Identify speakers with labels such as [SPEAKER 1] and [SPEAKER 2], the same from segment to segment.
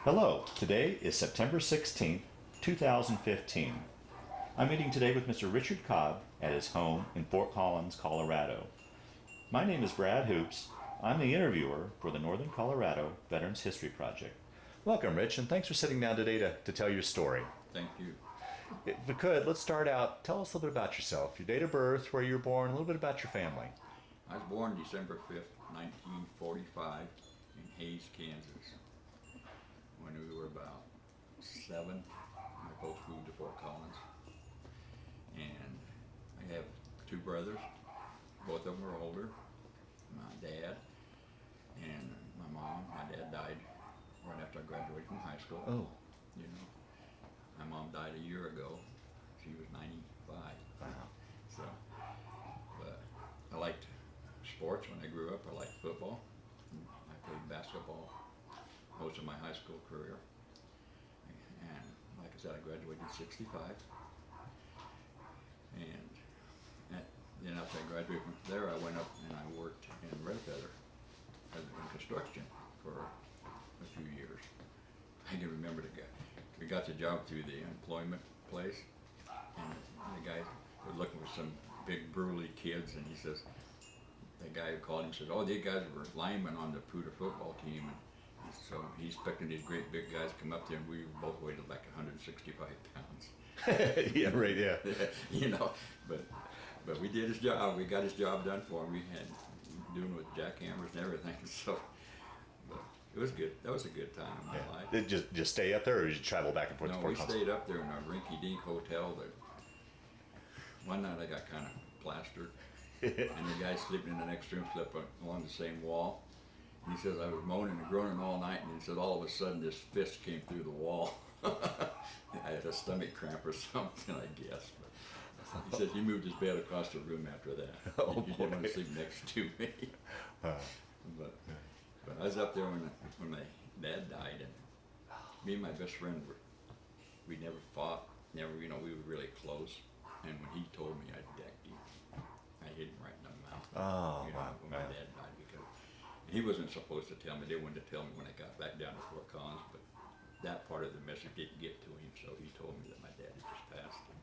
[SPEAKER 1] Hello, today is September 16th, 2015. I'm meeting today with Mr. Richard Cobb at his home in Fort Collins, Colorado. My name is Brad Hoops. I'm the interviewer for the Northern Colorado Veterans History Project. Welcome, Rich, and thanks for sitting down today to tell your story.
[SPEAKER 2] Thank you.
[SPEAKER 1] If we could, let's start out. Tell us a little bit about yourself, your date of birth, where you were born, a little bit about your family.
[SPEAKER 2] I was born December 5th, 1945 in Hays, Kansas. When we were about 7, my folks moved to Fort Collins. And I have 2 brothers. Both of them are older. My dad and my mom. My dad died right after I graduated from high school.
[SPEAKER 1] Oh.
[SPEAKER 2] You know, my mom died a year ago. She was 95.
[SPEAKER 1] Wow.
[SPEAKER 2] So, but I liked sports when I grew up. I liked football. I played basketball most of my high school career. And like I said, I graduated in 65. And then after I graduated from there, I went up and I worked in Red Feather in construction for a few years. I can remember the guy. We got the job through the employment place, and the guy was looking for some big burly kids, and he says, the guy who called him said, "Oh, these guys were linemen on the Poudre football team." And so he's expecting these great big guys to come up there, and we both weighed like 165 pounds.
[SPEAKER 1] Yeah, right, yeah.
[SPEAKER 2] You know, but we did his job. We got his job done for him. We had doing with jackhammers and everything. So, but it was good. That was a good time in my life.
[SPEAKER 1] Did you just stay up there, or did you travel back and forth?
[SPEAKER 2] No,
[SPEAKER 1] to Fort
[SPEAKER 2] we
[SPEAKER 1] Collins?
[SPEAKER 2] stayed up there in a rinky-dink hotel. That one night I got kind of plastered, and the guy sleeping in the next room slept along the same wall. And he says I was moaning and groaning all night, and he said all of a sudden this fist came through the wall. I had a stomach cramp or something, I guess. But he said he moved his bed across the room after that.
[SPEAKER 1] Oh,
[SPEAKER 2] he didn't want to sleep next to me. But I was up there when my dad died, and me and my best friend we never fought, never, we were really close. And when he told me I decked him, I hit him right in the mouth.
[SPEAKER 1] Oh, wow.
[SPEAKER 2] When my dad died, because he wasn't supposed to tell me. They wanted to tell me when I got back down to Fort Collins, but that part of the message didn't get to him, so he told me that my dad had just passed. And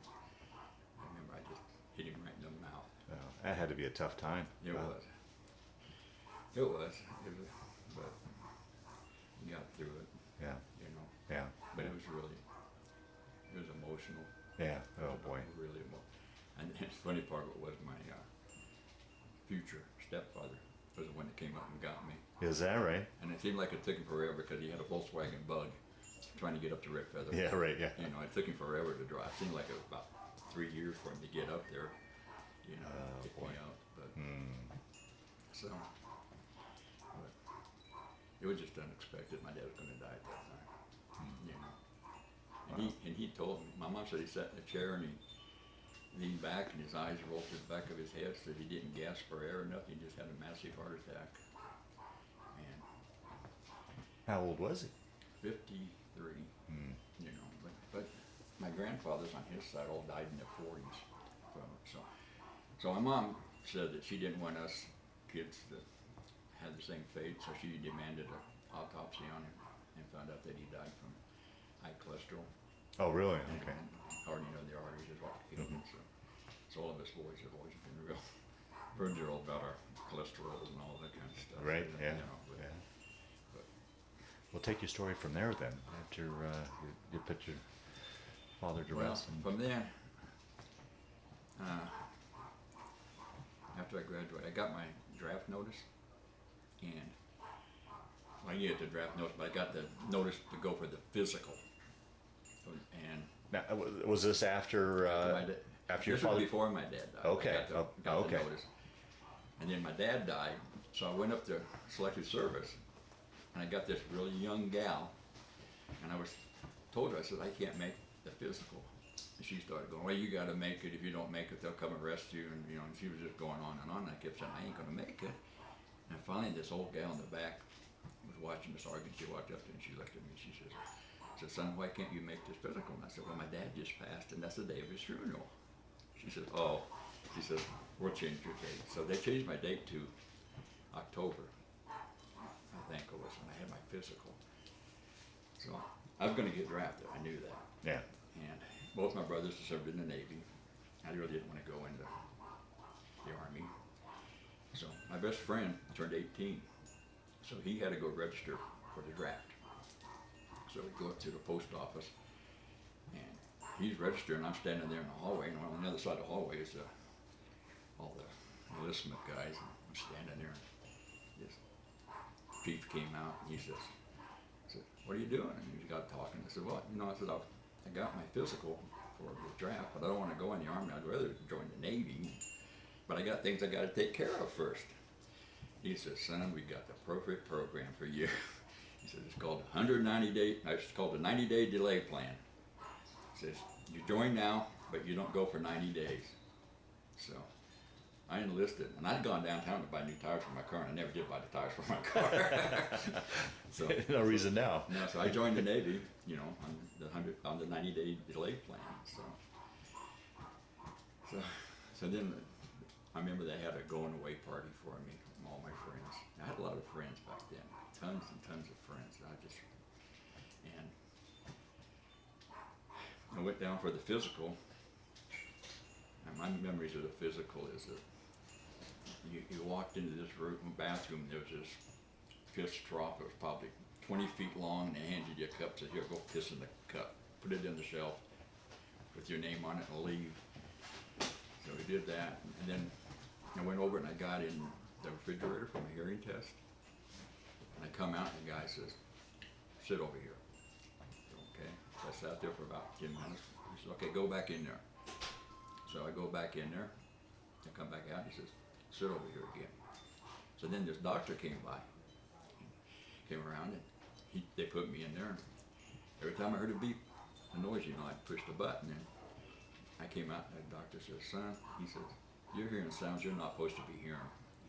[SPEAKER 2] I remember I just hit him right in the mouth.
[SPEAKER 1] Oh, that had to be a tough time.
[SPEAKER 2] It was. It was, but we got through it.
[SPEAKER 1] Yeah. Yeah.
[SPEAKER 2] But it was emotional.
[SPEAKER 1] Yeah. Oh boy.
[SPEAKER 2] Really emotional. And the funny part was my future stepfather was the one that came up and got me.
[SPEAKER 1] Is that right?
[SPEAKER 2] And it seemed like it took him forever because he had a Volkswagen Bug trying to get up to Red Feather.
[SPEAKER 1] Yeah, right, yeah.
[SPEAKER 2] It took him forever to drive. It seemed like it was about 3 years for him to get up there, pick me up. But so, but it was just unexpected. My dad was going to die at that time, And he told me. My mom said he sat in a chair and he leaned back and his eyes rolled to the back of his head, so he didn't gasp for air or nothing. He just had a massive heart attack. And
[SPEAKER 1] How old was he?
[SPEAKER 2] 53, but my grandfathers on his side all died in their 40s from it. So my mom said that she didn't want us kids that had the same fate, so she demanded an autopsy on him and found out that he died from high cholesterol.
[SPEAKER 1] Oh, really?
[SPEAKER 2] And
[SPEAKER 1] Okay.
[SPEAKER 2] hardening of the arteries is what killed him. So all of us boys have always been real virginal about our cholesterol and all that kind of stuff.
[SPEAKER 1] Right, yeah.
[SPEAKER 2] But
[SPEAKER 1] We'll take your story from there then, after you put your father to rest.
[SPEAKER 2] From there, after I graduated, I got my draft notice, and I didn't get the draft notice, but I got the notice to go for the physical. And
[SPEAKER 1] Now, was this after
[SPEAKER 2] after
[SPEAKER 1] your
[SPEAKER 2] this was
[SPEAKER 1] father?
[SPEAKER 2] before my dad died.
[SPEAKER 1] Okay.
[SPEAKER 2] I got the
[SPEAKER 1] Okay.
[SPEAKER 2] notice. And then my dad died, so I went up to Selective Service, and I got this really young gal, and I was told her, I said, I can't make the physical. And she started going, well, you got to make it. If you don't make it, they'll come arrest you. And she was just going on. And I kept saying, I ain't going to make it. And finally, this old gal in the back was watching us argue. She walked up to me and she looked at me and she said, son, why can't you make this physical? And I said, well, my dad just passed, and that's the day of his funeral. She said, oh. She said, we'll change your date. So they changed my date to October, I think it was when I had my physical. So I was going to get drafted. I knew that.
[SPEAKER 1] Yeah.
[SPEAKER 2] And both my brothers served in the Navy. I really didn't want to go into the Army. So my best friend turned 18. So he had to go register for the draft. So we go up to the post office, and he's registering. I'm standing there in the hallway, and on the other side of the hallway is all the enlistment guys. And I'm standing there, and this chief came out, and he said, "What are you doing?" And he got talking. I said, "Well, I said, I got my physical for the draft, but I don't want to go in the Army. I'd rather join the Navy, but I got things I got to take care of first." He says, "Son, we got the perfect program for you." He says, "It's called 190-day, it's called the 90-day delay plan." He says, "You join now, but you don't go for 90 days. So I enlisted, and I'd gone downtown to buy new tires for my car, and I never did buy the tires for my car. So
[SPEAKER 1] No reason now.
[SPEAKER 2] no, so I joined the Navy, on the 90-day delay plan. So then I remember they had a going away party for me, all my friends. I had a lot of friends back then, tons and tons of friends. And I went down for the physical, and my memories of the physical is that you walked into this bathroom, there was this piss trough. It was probably 20 feet long, and they handed you a cup, said, "Here, go piss in the cup, put it in the shelf with your name on it, and leave." So we did that, and then I went over and I got in the refrigerator for my hearing test, and I come out and the guy says, "Sit over here." Okay, so I sat there for about 10 minutes. He said, "Okay, go back in there." So I go back in there, I come back out, he says, "Sit over here again." So then this doctor came around, and they put me in there, and every time I heard a beep, a noise, I'd push the button, and I came out, and the doctor says, "Son," he says, "you're hearing sounds you're not supposed to be hearing,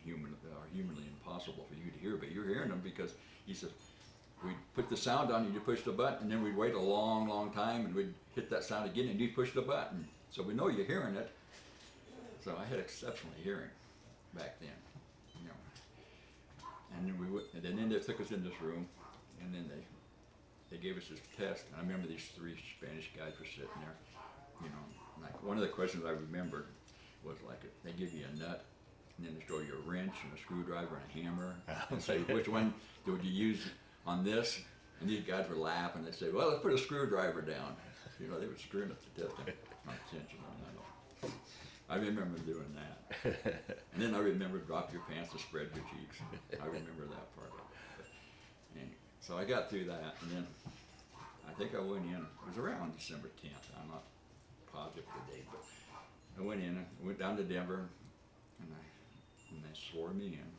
[SPEAKER 2] humanly impossible for you to hear, but you're hearing them because," he says, "we'd put the sound on, and you push the button, and then we'd wait a long, long time, and we'd hit that sound again, and you'd push the button. So we know you're hearing it." So I had exceptional hearing back then, And then they took us in this room, and then they gave us this test. And I remember these three Spanish guys were sitting there, Like one of the questions I remembered was like they give you a nut, and then they show you a wrench and a screwdriver and a hammer, and say which one would you use on this? And these guys would laugh and they'd say, "Well, let's put a screwdriver down." They were screwing up the test on tension on that. I remember doing that. And then I remember drop your pants and spread your cheeks. I remember that part of it. And so I got through that, and then I think I went in, it was around December 10th, I'm not positive of the date, but I went in, I went down to Denver, and they swore me in,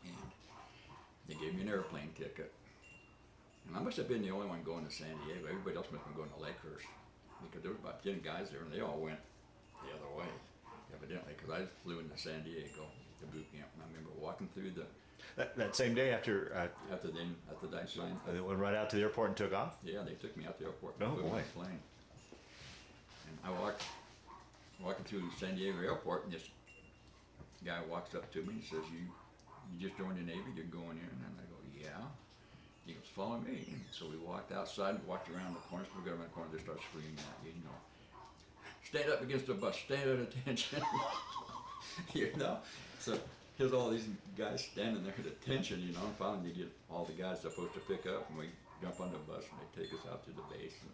[SPEAKER 2] and they gave me an airplane ticket. And I must have been the only one going to San Diego. Everybody else must have been going to Lakehurst, because there was about 10 guys there, and they all went the other way, evidently, because I flew into San Diego to boot camp, and I remember walking through
[SPEAKER 1] that same day after
[SPEAKER 2] after that sign.
[SPEAKER 1] they went right out to the airport and took off.
[SPEAKER 2] Yeah, they took me out to the airport.
[SPEAKER 1] Oh,
[SPEAKER 2] And put me
[SPEAKER 1] boy.
[SPEAKER 2] on the plane. And I walking through San Diego airport, and this guy walks up to me and says, "You just joined the Navy, you're going in?" And I go, "Yeah." He goes, "Follow me." And so we walked outside and walked around the corner. So we got around the corner, they start screaming at you, "Stand up against the bus, stand at attention." So here's all these guys standing there at attention, and finally they get all the guys they're supposed to pick up, and we jump on the bus and they take us out to the base. And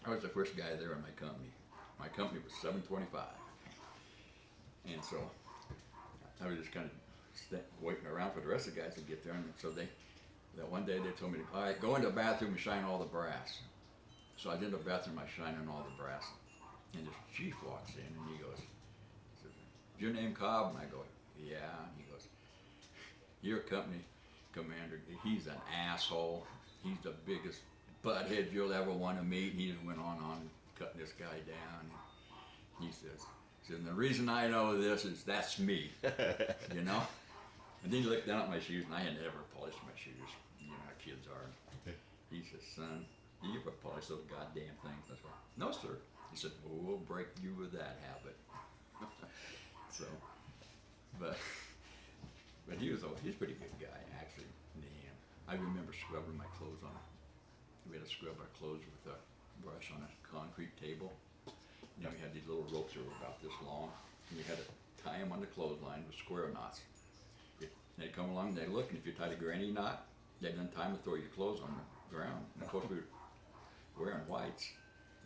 [SPEAKER 2] I was the first guy there in my company. My company was 725. And so I was just kind of waiting around for the rest of the guys to get there. And so that one day they told me, "All right, go into the bathroom and shine all the brass." So I did the bathroom, I shining all the brass. And this chief walks in and he goes, "Is your name Cobb?" And I go, "Yeah." And he goes, "Your company commander, he's an asshole. He's the biggest butthead you'll ever want to meet." And he just went on cutting this guy down. And he says, "And the reason I know this is that's me." And then he looked down at my shoes, and I had never polished my shoes. How kids are. He says, "Son, you ever polish those goddamn things?" I said, "No, sir." He said, "Well, we'll break you with that habit." But he's a pretty good guy, actually, in the end. I remember scrubbing my clothes on. We had to scrub our clothes with a brush on a concrete table. And then we had these little ropes that were about this long, and we had to tie them on the clothesline with square knots. They'd come along, they'd look, and if you tied a granny knot, they'd untie them and throw your clothes on the ground. And of course, we were wearing whites,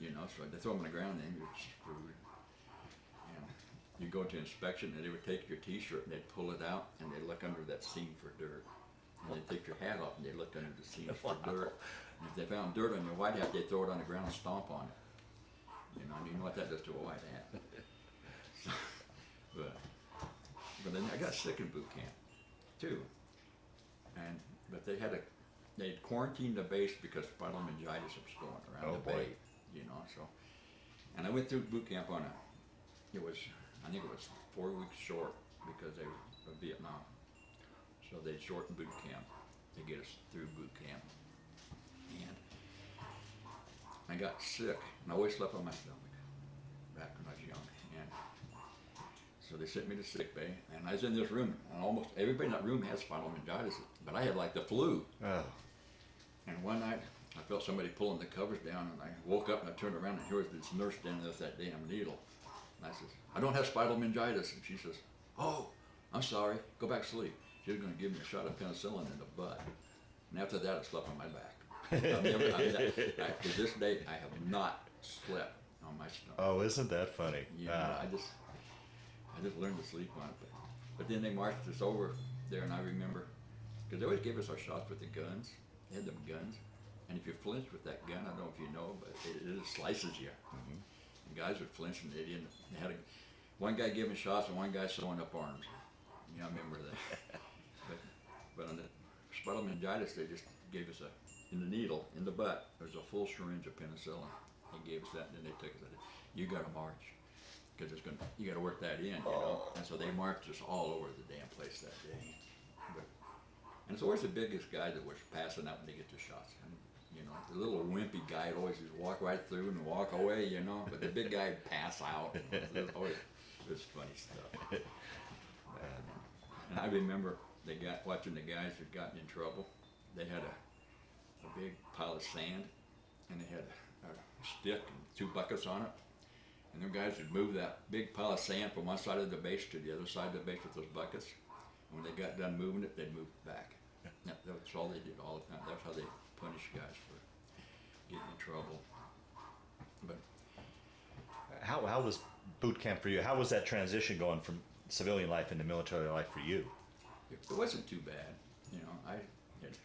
[SPEAKER 2] you know, so they'd throw them on the ground, and then you're screwed. And you go to inspection, and they would take your T-shirt, and they'd pull it out, and they'd look under that seam for dirt. And they'd take your hat off, and they'd look under the seams for dirt. And if they found dirt on your white hat, they'd throw it on the ground and stomp on it. You know, and you know what that does to a white hat. So, but then I got sick in boot camp, too. But they'd quarantined the base because spinal meningitis was going around the bay, you know, so. And I went through boot camp I think it was 4 weeks short because they were of Vietnam. So they shortened boot camp to get us through boot camp. And I got sick, and I always slept on my stomach back when I was young. And so they sent me to sick bay, and I was in this room, and almost everybody in that room had spinal meningitis, but I had like the flu. Oh. And one night, I felt somebody pulling the covers down, and I woke up and I turned around, and here was this nurse standing there with that damn needle. And I says, "I don't have spinal meningitis." And she says, "Oh, I'm sorry, go back to sleep." She was going to give me a shot of penicillin in the butt. And after that, I slept on my back. To this day, I have not slept on my stomach.
[SPEAKER 1] Oh, isn't that funny?
[SPEAKER 2] Yeah, I just learned to sleep on it. But then they marched us over there, and I remember, because they always gave us our shots with the guns. They had them guns. And if you flinched with that gun, I don't know if you know, but it slices you. Mm-hmm. And guys would flinch, and they had one guy giving shots and one guy sewing up arms. Yeah, I remember that. But on the spinal meningitis, they just gave us in the needle, in the butt, there's a full syringe of penicillin. They gave us that, and then they took us and said, "You got to march, because you got to work that in, you know." And so they marched us all over the damn place that day. And it's always the biggest guy that was passing out when they get the shots. And, you know, the little wimpy guy would always just walk right through and walk away, you know. But the big guy would pass out. It was funny stuff. And I remember watching the guys who'd gotten in trouble. They had a big pile of sand, and they had a stick and 2 buckets on it. And them guys would move that big pile of sand from one side of the base to the other side of the base with those buckets. And when they got done moving it, they'd move it back. That's all they did all the time. That's how they punished guys for getting in trouble. But
[SPEAKER 1] how was boot camp for you? How was that transition going from civilian life into military life for you?
[SPEAKER 2] It wasn't too bad. You know, I had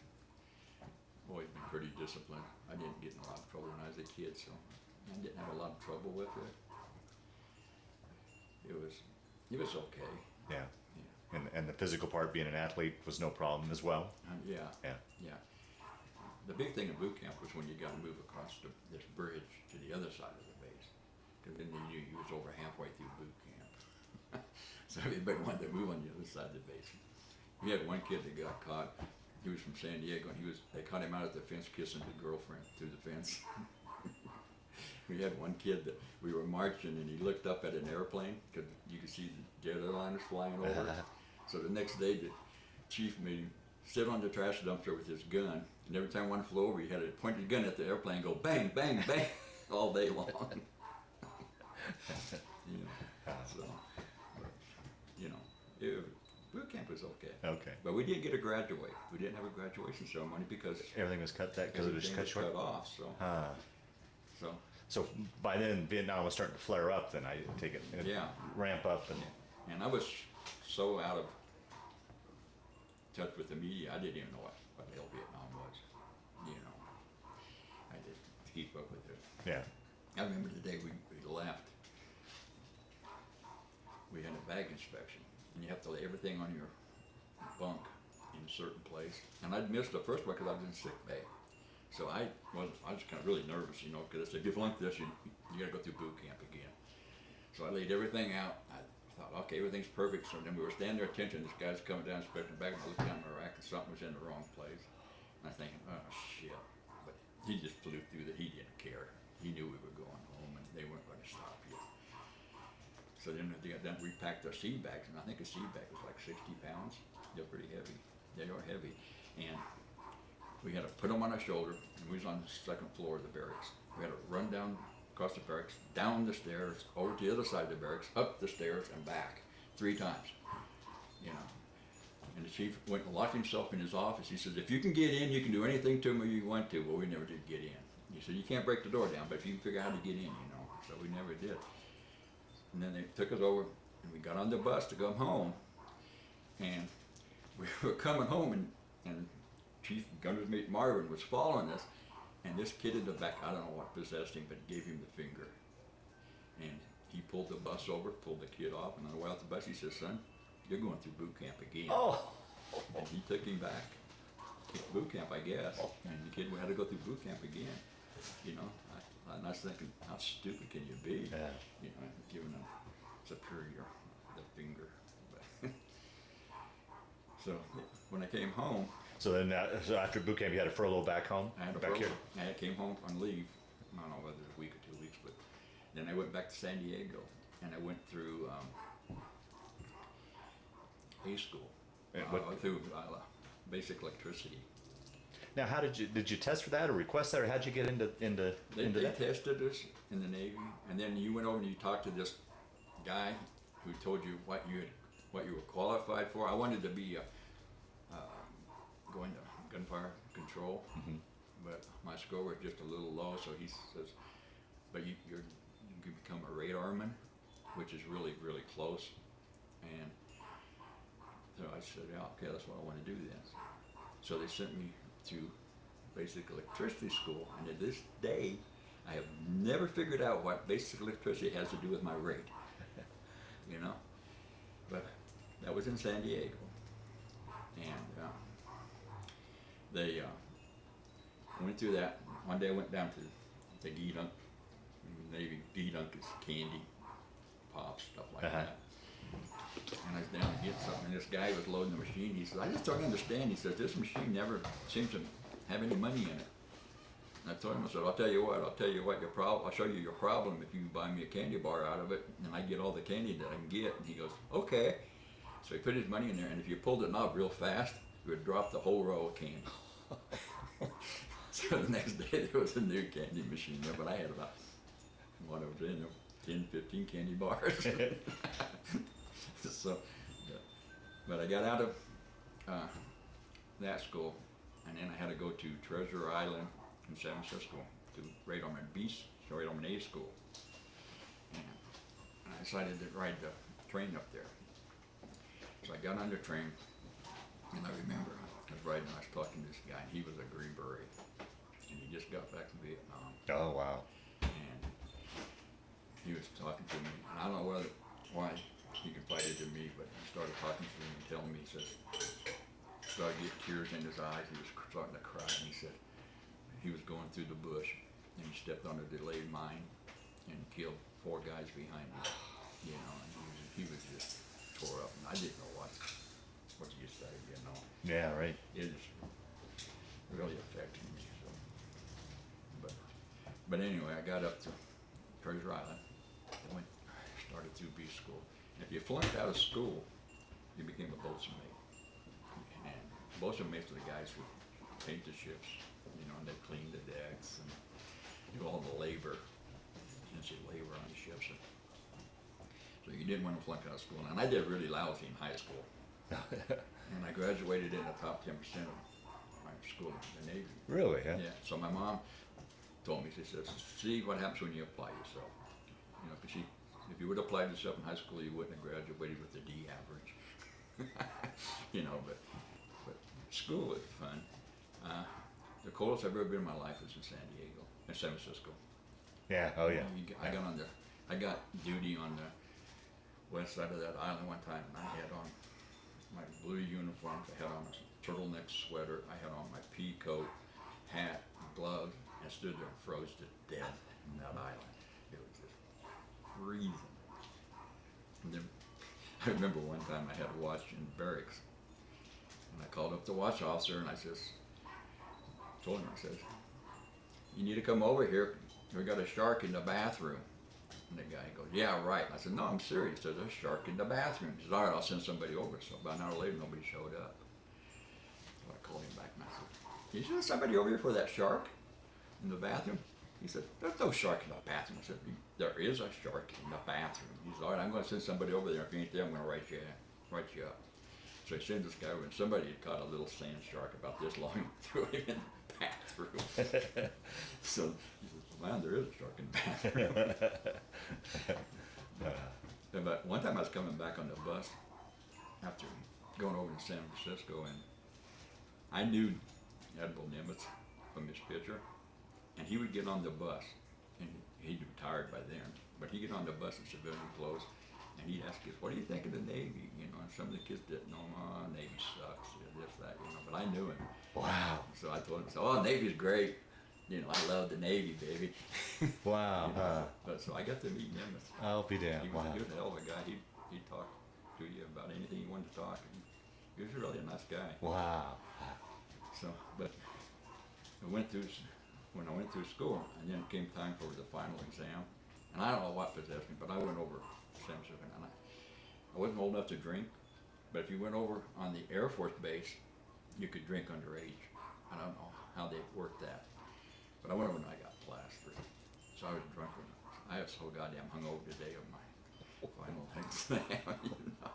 [SPEAKER 2] always been pretty disciplined. I didn't get in a lot of trouble when I was a kid, so I didn't have a lot of trouble with it. It was okay.
[SPEAKER 1] Yeah. And the physical part, being an athlete, was no problem as well?
[SPEAKER 2] Yeah. The big thing in boot camp was when you got to move across this bridge to the other side of the base, because then you knew you was over halfway through boot camp. So everybody wanted to move on the other side of the base. We had one kid that got caught. He was from San Diego, and they caught him out at the fence kissing his girlfriend through the fence. We had one kid that we were marching, and he looked up at an airplane because you could see the jet airliners flying over. So the next day, the chief made him sit on the trash dumpster with his gun, and every time one flew over, he had a pointed gun at the airplane and go bang, bang, bang all day long. Boot camp was okay. Okay. But we didn't get to graduate. We didn't have a graduation ceremony because
[SPEAKER 1] everything was cut
[SPEAKER 2] off.
[SPEAKER 1] So by then Vietnam was starting to flare up. Then I take it. Ramp up
[SPEAKER 2] and I was so out of touch with the media. I didn't even know what the hell Vietnam was. You know, I didn't keep up with it.
[SPEAKER 1] Yeah.
[SPEAKER 2] I remember the day we left. We had a bag inspection. And you have to lay everything on your bunk in a certain place. And I'd missed the first one because I was in sick bay. So I was kind of really nervous, you know, because if you flunk this, you got to go through boot camp again. So I laid everything out. I thought, okay, everything's perfect. So then we were standing there attention. This guy's coming down inspecting the bag, and I looked down my rack, and something was in the wrong place. And I was thinking, oh shit. But he just flew through that. He didn't care. He knew we were going home, and they weren't going to stop you. So then they got done, we packed our seed bags, and I think a seed bag was like 60 pounds. They're pretty heavy. They are heavy. And we had to put him on our shoulder, and we was on the second floor of the barracks. We had to run down across the barracks, down the stairs, over to the other side of the barracks, up the stairs, and back 3 times. You know. And the chief went and locked himself in his office. He says, if you can get in, you can do anything to me you want to. Well, we never did get in. He said, you can't break the door down, but if you can figure out how to get in, you know. So we never did. And then they took us over, and we got on the bus to go home. And we were coming home, and Chief Gunner's mate Marvin was following us. And this kid in the back, I don't know what possessed him, but gave him the finger. And he pulled the bus over, pulled the kid off, and on the way out the bus, he says, son, you're going through boot camp again.
[SPEAKER 1] Oh.
[SPEAKER 2] And he took him back. Boot camp, I guess. And the kid had to go through boot camp again. You know, and I was thinking, how stupid can you be?
[SPEAKER 1] Yeah.
[SPEAKER 2] You know, giving a superior the finger. But so when I came home,
[SPEAKER 1] So then, so after boot camp, you had a furlough back home?
[SPEAKER 2] I had a
[SPEAKER 1] back
[SPEAKER 2] furlough.
[SPEAKER 1] here?
[SPEAKER 2] I came home on leave. I don't know whether it was a week or 2 weeks, but then I went back to San Diego, and I went through A school,
[SPEAKER 1] And
[SPEAKER 2] through basic electricity.
[SPEAKER 1] Now, how did you test for that or request that, or how'd you get into
[SPEAKER 2] They
[SPEAKER 1] that?
[SPEAKER 2] tested us in the Navy, and then you went over and you talked to this guy who told you what you were qualified for. I wanted to be going to gunfire control, but my score was just a little low. So he says, "But you can become a radarman, which is really close." And so I said, "Yeah, okay, that's what I want to do then." So they sent me to basic electricity school, and to this day, I have never figured out what basic electricity has to do with my rate. You know, but that was in San Diego, and they went through that. One day I went down to the G-Dunk. Navy G-Dunk is candy, pops, stuff like that. And I was down to get something, and this guy was loading the machine. He says, I just don't understand. He says, this machine never seems to have any money in it. And I told him, I said, I'll tell you what, your problem, I'll show you your problem if you buy me a candy bar out of it, and I get all the candy that I can get. And he goes, okay. So he put his money in there, and if you pulled the knob real fast, it would drop the whole row of candy. So the next day there was a new candy machine there, but I had about, what was in there, 10, 15 candy bars. So, but I got out of that school, and then I had to go to Treasure Island in San Francisco to Radarman B, Radarman A school. And I decided to ride the train up there. So I got on the train, and I remember I was riding, I was talking to this guy, and he was a Green Beret, and he just got back from Vietnam.
[SPEAKER 1] Oh, wow.
[SPEAKER 2] And he was talking to me, and I don't know why he confided to me, but he started talking to me and telling me, he says, started to get tears in his eyes, he was starting to cry, and he said he was going through the bush, and he stepped on a delayed mine and killed 4 guys behind him, you know, and he was just tore up, and I didn't know what you say, you know.
[SPEAKER 1] Yeah, right.
[SPEAKER 2] It is really affecting me, so. But anyway, I got up to Treasure Island, I started through B school. If you flunked out of school, you became a boatswain mate. And boatswain mates are the guys who paint the ships, you know, and they clean the decks and do all the labor, essentially labor on the ships. So you didn't want to flunk out of school. And I did really lousy in high school. And I graduated in the top 10% of my school, the Navy.
[SPEAKER 1] Really? Yeah.
[SPEAKER 2] Yeah. So my mom told me, she says, see what happens when you apply yourself. You know, because if you would have applied yourself in high school, you wouldn't have graduated with a D average. You know, but school was fun. The coldest I've ever been in my life was in San Diego, in San Francisco.
[SPEAKER 1] Yeah. Oh, yeah.
[SPEAKER 2] I got duty on the west side of that island one time, and I had on my blue uniform. I had on a turtleneck sweater. I had on my pea coat, hat, gloves, and stood there and froze to death on that island. It was just freezing. And then I remember one time I had a watch in barracks, and I called up the watch officer, and I told him, I says, you need to come over here. We got a shark in the bathroom. And the guy goes, yeah, right. And I said, no, I'm serious. There's a shark in the bathroom. He said, all right, I'll send somebody over. So about an hour later, nobody showed up. So I called him back, and I said, is there somebody over here for that shark in the bathroom? He said, there's no shark in the bathroom. I said, there is a shark in the bathroom. He said, all right, I'm going to send somebody over there. If you ain't there, I'm going to write you up. So he sends this guy over, and somebody had caught a little sand shark about this long and threw him in the bathroom. So he says, man, there is a shark in the bathroom. But one time I was coming back on the bus after going over to San Francisco, and I knew Admiral Nimitz from his picture, and he would get on the bus, and he'd retired by then, but he'd get on the bus in civilian clothes, and he'd ask us, what do you think of the Navy? You know, and some of the kids didn't know, oh, Navy sucks, this, that, you know, but I knew him.
[SPEAKER 1] Wow.
[SPEAKER 2] So I told him, oh, Navy's great. You know, I love the Navy, baby.
[SPEAKER 1] Wow.
[SPEAKER 2] You know, but so I got to meet Nimitz.
[SPEAKER 1] I'll be damned.
[SPEAKER 2] He was
[SPEAKER 1] Wow.
[SPEAKER 2] a good hell of a guy. He'd talk to you about anything you wanted to talk. And he was really a nice guy.
[SPEAKER 1] Wow.
[SPEAKER 2] So, but when I went through school, and then it came time for the final exam, and I don't know what possessed me, but I went over San Francisco, and I wasn't old enough to drink, but if you went over on the Air Force base, you could drink underage. I don't know how they worked that. But I went over and I got plastered. So I was drunk. I was so goddamn hungover today of my final exam. You know?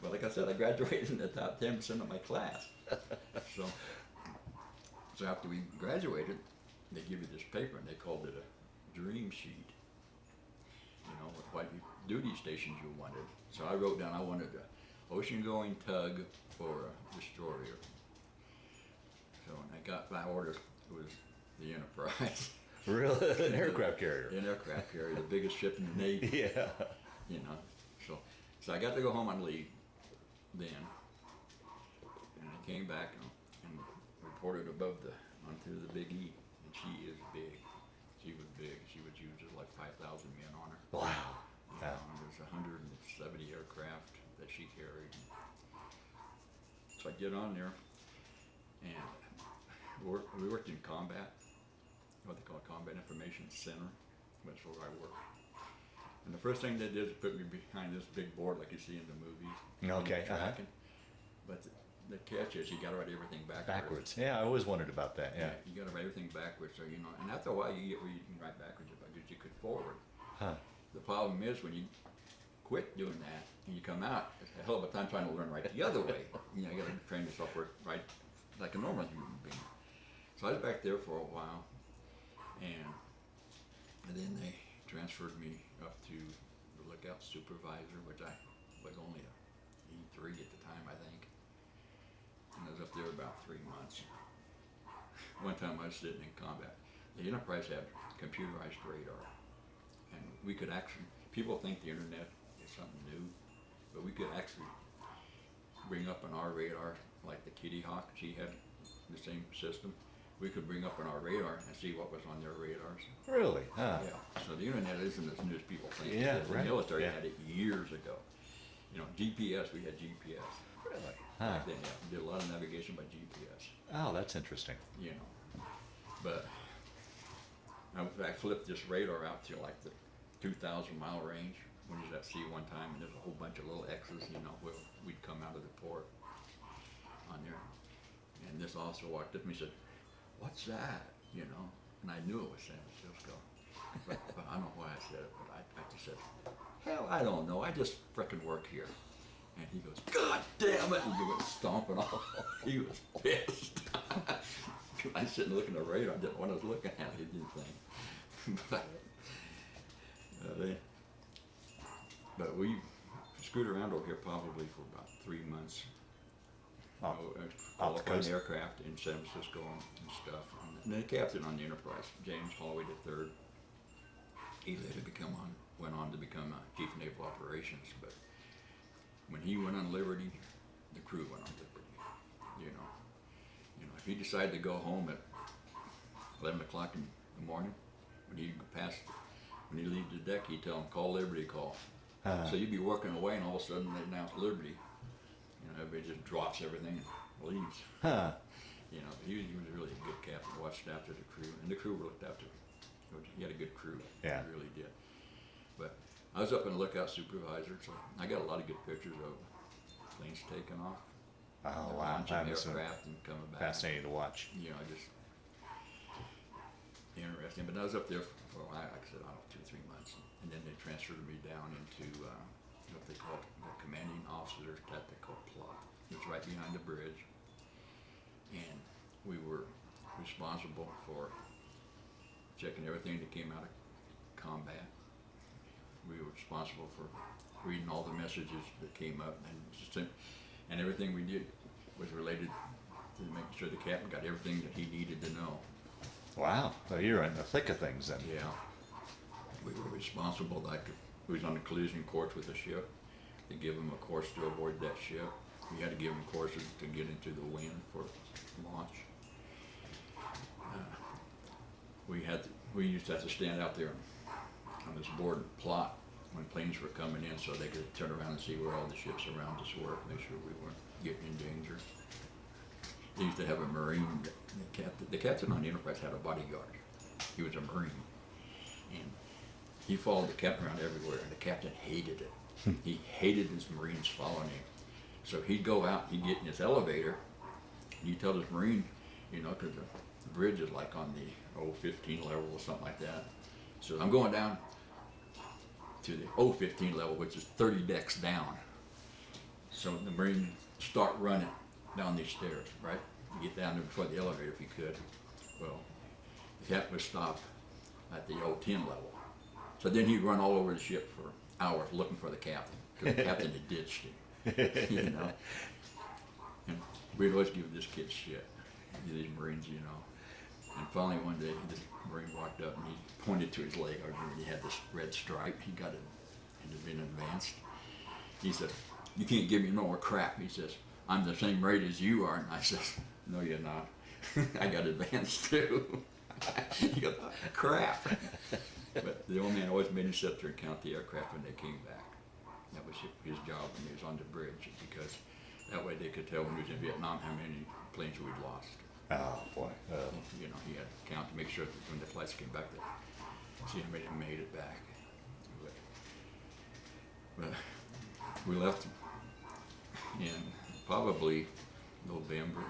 [SPEAKER 2] But like I said, I graduated in the top 10% of my class. So after we graduated, they give you this paper, and they called it a dream sheet. You know, with what duty stations you wanted. So I wrote down I wanted an ocean-going tug or a destroyer. So when I got my orders, it was the Enterprise.
[SPEAKER 1] Really? An aircraft carrier.
[SPEAKER 2] An aircraft carrier, the biggest ship in the Navy.
[SPEAKER 1] Yeah.
[SPEAKER 2] You know, so I got to go home on leave then, and I came back and reported onto the Big E, and she is big. She was big. She was used as like 5,000 men on her.
[SPEAKER 1] Wow.
[SPEAKER 2] You know, there's 170 aircraft that she carried. So I get on there, and we worked in combat, what they call Combat Information Center. That's where I worked. And the first thing they did is put me behind this big board like you see in the movies.
[SPEAKER 1] Okay.
[SPEAKER 2] Tracking. But the catch is you got to write everything backwards.
[SPEAKER 1] Yeah, I always wondered about that. Yeah.
[SPEAKER 2] You got to write everything backwards, so you know. And after a while, you get where you can write backwards because you could forward.
[SPEAKER 1] Huh.
[SPEAKER 2] The problem is when you quit doing that and you come out, it's a hell of a time trying to learn right the other way. You know, you got to train yourself to write like a normal human being. So I was back there for a while, and then they transferred me up to the lookout supervisor, which I was only a E3 at the time, I think. And I was up there about 3 months. One time I was sitting in combat. The Enterprise had computerized radar, and we could actually, people think the internet is something new, but we could actually bring up on our radar, like the Kitty Hawk, she had the same system. We could bring up on our radar and see what was on their radars.
[SPEAKER 1] Really? Huh.
[SPEAKER 2] Yeah. So the internet isn't as new as people think.
[SPEAKER 1] Yeah,
[SPEAKER 2] The
[SPEAKER 1] right.
[SPEAKER 2] military
[SPEAKER 1] Yeah.
[SPEAKER 2] had it years ago. You know, GPS, we had GPS.
[SPEAKER 1] Really? Huh.
[SPEAKER 2] Back then, yeah, we did a lot of navigation by GPS.
[SPEAKER 1] Oh, that's interesting.
[SPEAKER 2] You know, but I flipped this radar out to like the 2,000 mile range. When you was at sea one time, and there's a whole bunch of little X's, you know, where we'd come out of the port on there. And this officer walked up and he said, "What's that?" You know, and I knew it was San Francisco. But I don't know why I said it, but I just said, "Hell, I don't know. I just frickin' work here." And he goes, "God damn it!" And he went stomping off. He was pissed. I was sitting looking at the radar. I didn't know what I was looking at. He didn't think. But we screwed around over here probably for about 3 months.
[SPEAKER 1] Off
[SPEAKER 2] All
[SPEAKER 1] the
[SPEAKER 2] up on
[SPEAKER 1] coast?
[SPEAKER 2] aircraft in San Francisco and stuff. And then the captain on the Enterprise, James Holloway III, he later went on to become Chief of Naval Operations. But when he went on Liberty, the crew went on Liberty. You know, if he decided to go home at 11 o'clock in the morning, when he leaves the deck, he'd tell them, "Call Liberty, call." So you'd be working away, and all of a sudden they announce Liberty. You know, everybody just drops everything and leaves.
[SPEAKER 1] Huh.
[SPEAKER 2] You know, but he was really a good captain. Watched after the crew, and the crew looked after him. He had a good crew.
[SPEAKER 1] Yeah.
[SPEAKER 2] He really did. But I was up in the lookout supervisor, so I got a lot of good pictures of planes taking off.
[SPEAKER 3] Oh,
[SPEAKER 2] the
[SPEAKER 3] wow.
[SPEAKER 2] launch
[SPEAKER 3] That
[SPEAKER 2] of
[SPEAKER 3] must have been
[SPEAKER 2] aircraft and coming back.
[SPEAKER 3] fascinating to watch.
[SPEAKER 2] You know, just interesting. But I was up there for like I said, I don't know, 2 or 3 months, and then they transferred me down into what they call the commanding officer's tactical plot. It's right behind the bridge, and we were responsible for checking everything that came out of combat. We were responsible for reading all the messages that came up, and everything we did was related to making sure the captain got everything that he needed to know.
[SPEAKER 3] Wow. So you're in the thick of things then.
[SPEAKER 2] Yeah. We were responsible, like if we was on a collision course with a ship, to give them a course to avoid that ship. We had to give them courses to get into the wind for launch. We used to have to stand out there on this board and plot when planes were coming in so they could turn around and see where all the ships around us were, make sure we weren't getting in danger. They used to have a Marine, the captain on the Enterprise had a bodyguard. He was a Marine. And he followed the captain around everywhere, and the captain hated it. He hated his Marines following him. So he'd go out, he'd get in his elevator, and he'd tell his Marine, you know, because the bridge is like on the 15 level or something like that. So I'm going down to the 15 level, which is 30 decks down. So the Marine start running down these stairs, right? You get down there before the elevator if you could. Well, the captain would stop at the 10 level. So then he'd run all over the ship for hours looking for the captain, because the captain had ditched him, you know. And we'd always give this kid shit, these Marines, you know. And finally one day, this Marine walked up and he pointed to his leg. I remember he had this red stripe. He got it, it had been advanced. He said, "You can't give me no more crap." He says, "I'm the same rate as you are." And I says, "No, you're not. I got advanced too." He goes, "Crap." But the old man always made him sit there and count the aircraft when they came back. That was his job when he was on the bridge, because that way they could tell when he was in Vietnam how many planes we'd lost.
[SPEAKER 3] Oh, boy.
[SPEAKER 2] You know, he had to count to make sure that when the flights came back, that see how many made it back. But we left in probably November,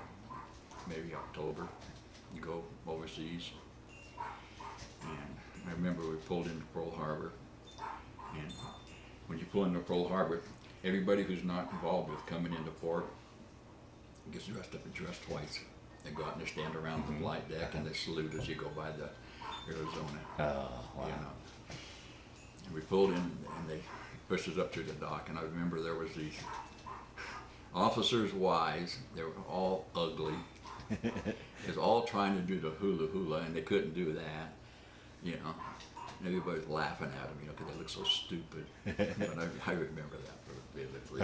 [SPEAKER 2] maybe October, to go overseas. And I remember we pulled into Pearl Harbor, and when you pull into Pearl Harbor, everybody who's not involved with coming into port gets dressed up in dress whites. They go out and they stand around the flight deck and they salute as you go by the Arizona.
[SPEAKER 3] Oh, wow.
[SPEAKER 2] You know. And we pulled in and they pushed us up to the dock, and I remember there was these officers' wives. They were all ugly. They was all trying to do the hula hula, and they couldn't do that. You know, and everybody was laughing at them, you know, because they look so stupid. But I remember that vividly.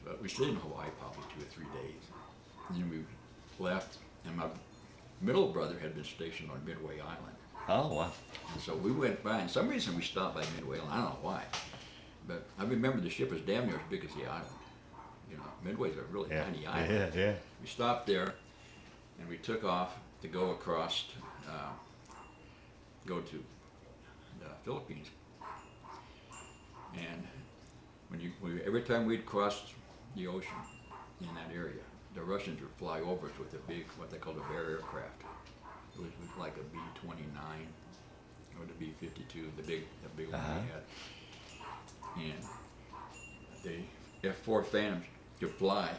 [SPEAKER 2] But we stayed in Hawaii probably 2 or 3 days. And then we left, and my middle brother had been stationed on Midway Island.
[SPEAKER 3] Oh, wow.
[SPEAKER 2] And so we went by, and some reason we stopped by Midway Island. I don't know why. But I remember the ship was damn near as big as the island. You know, Midway's a really tiny island.
[SPEAKER 3] Yeah.
[SPEAKER 2] We stopped there, and we took off to go across, go to the Philippines. And every time we'd cross the ocean in that area, the Russians would fly over us with a big, what they called a Bear aircraft. It was like a B-29 or the B-52, the big one we had. And the F-4 Phantoms could fly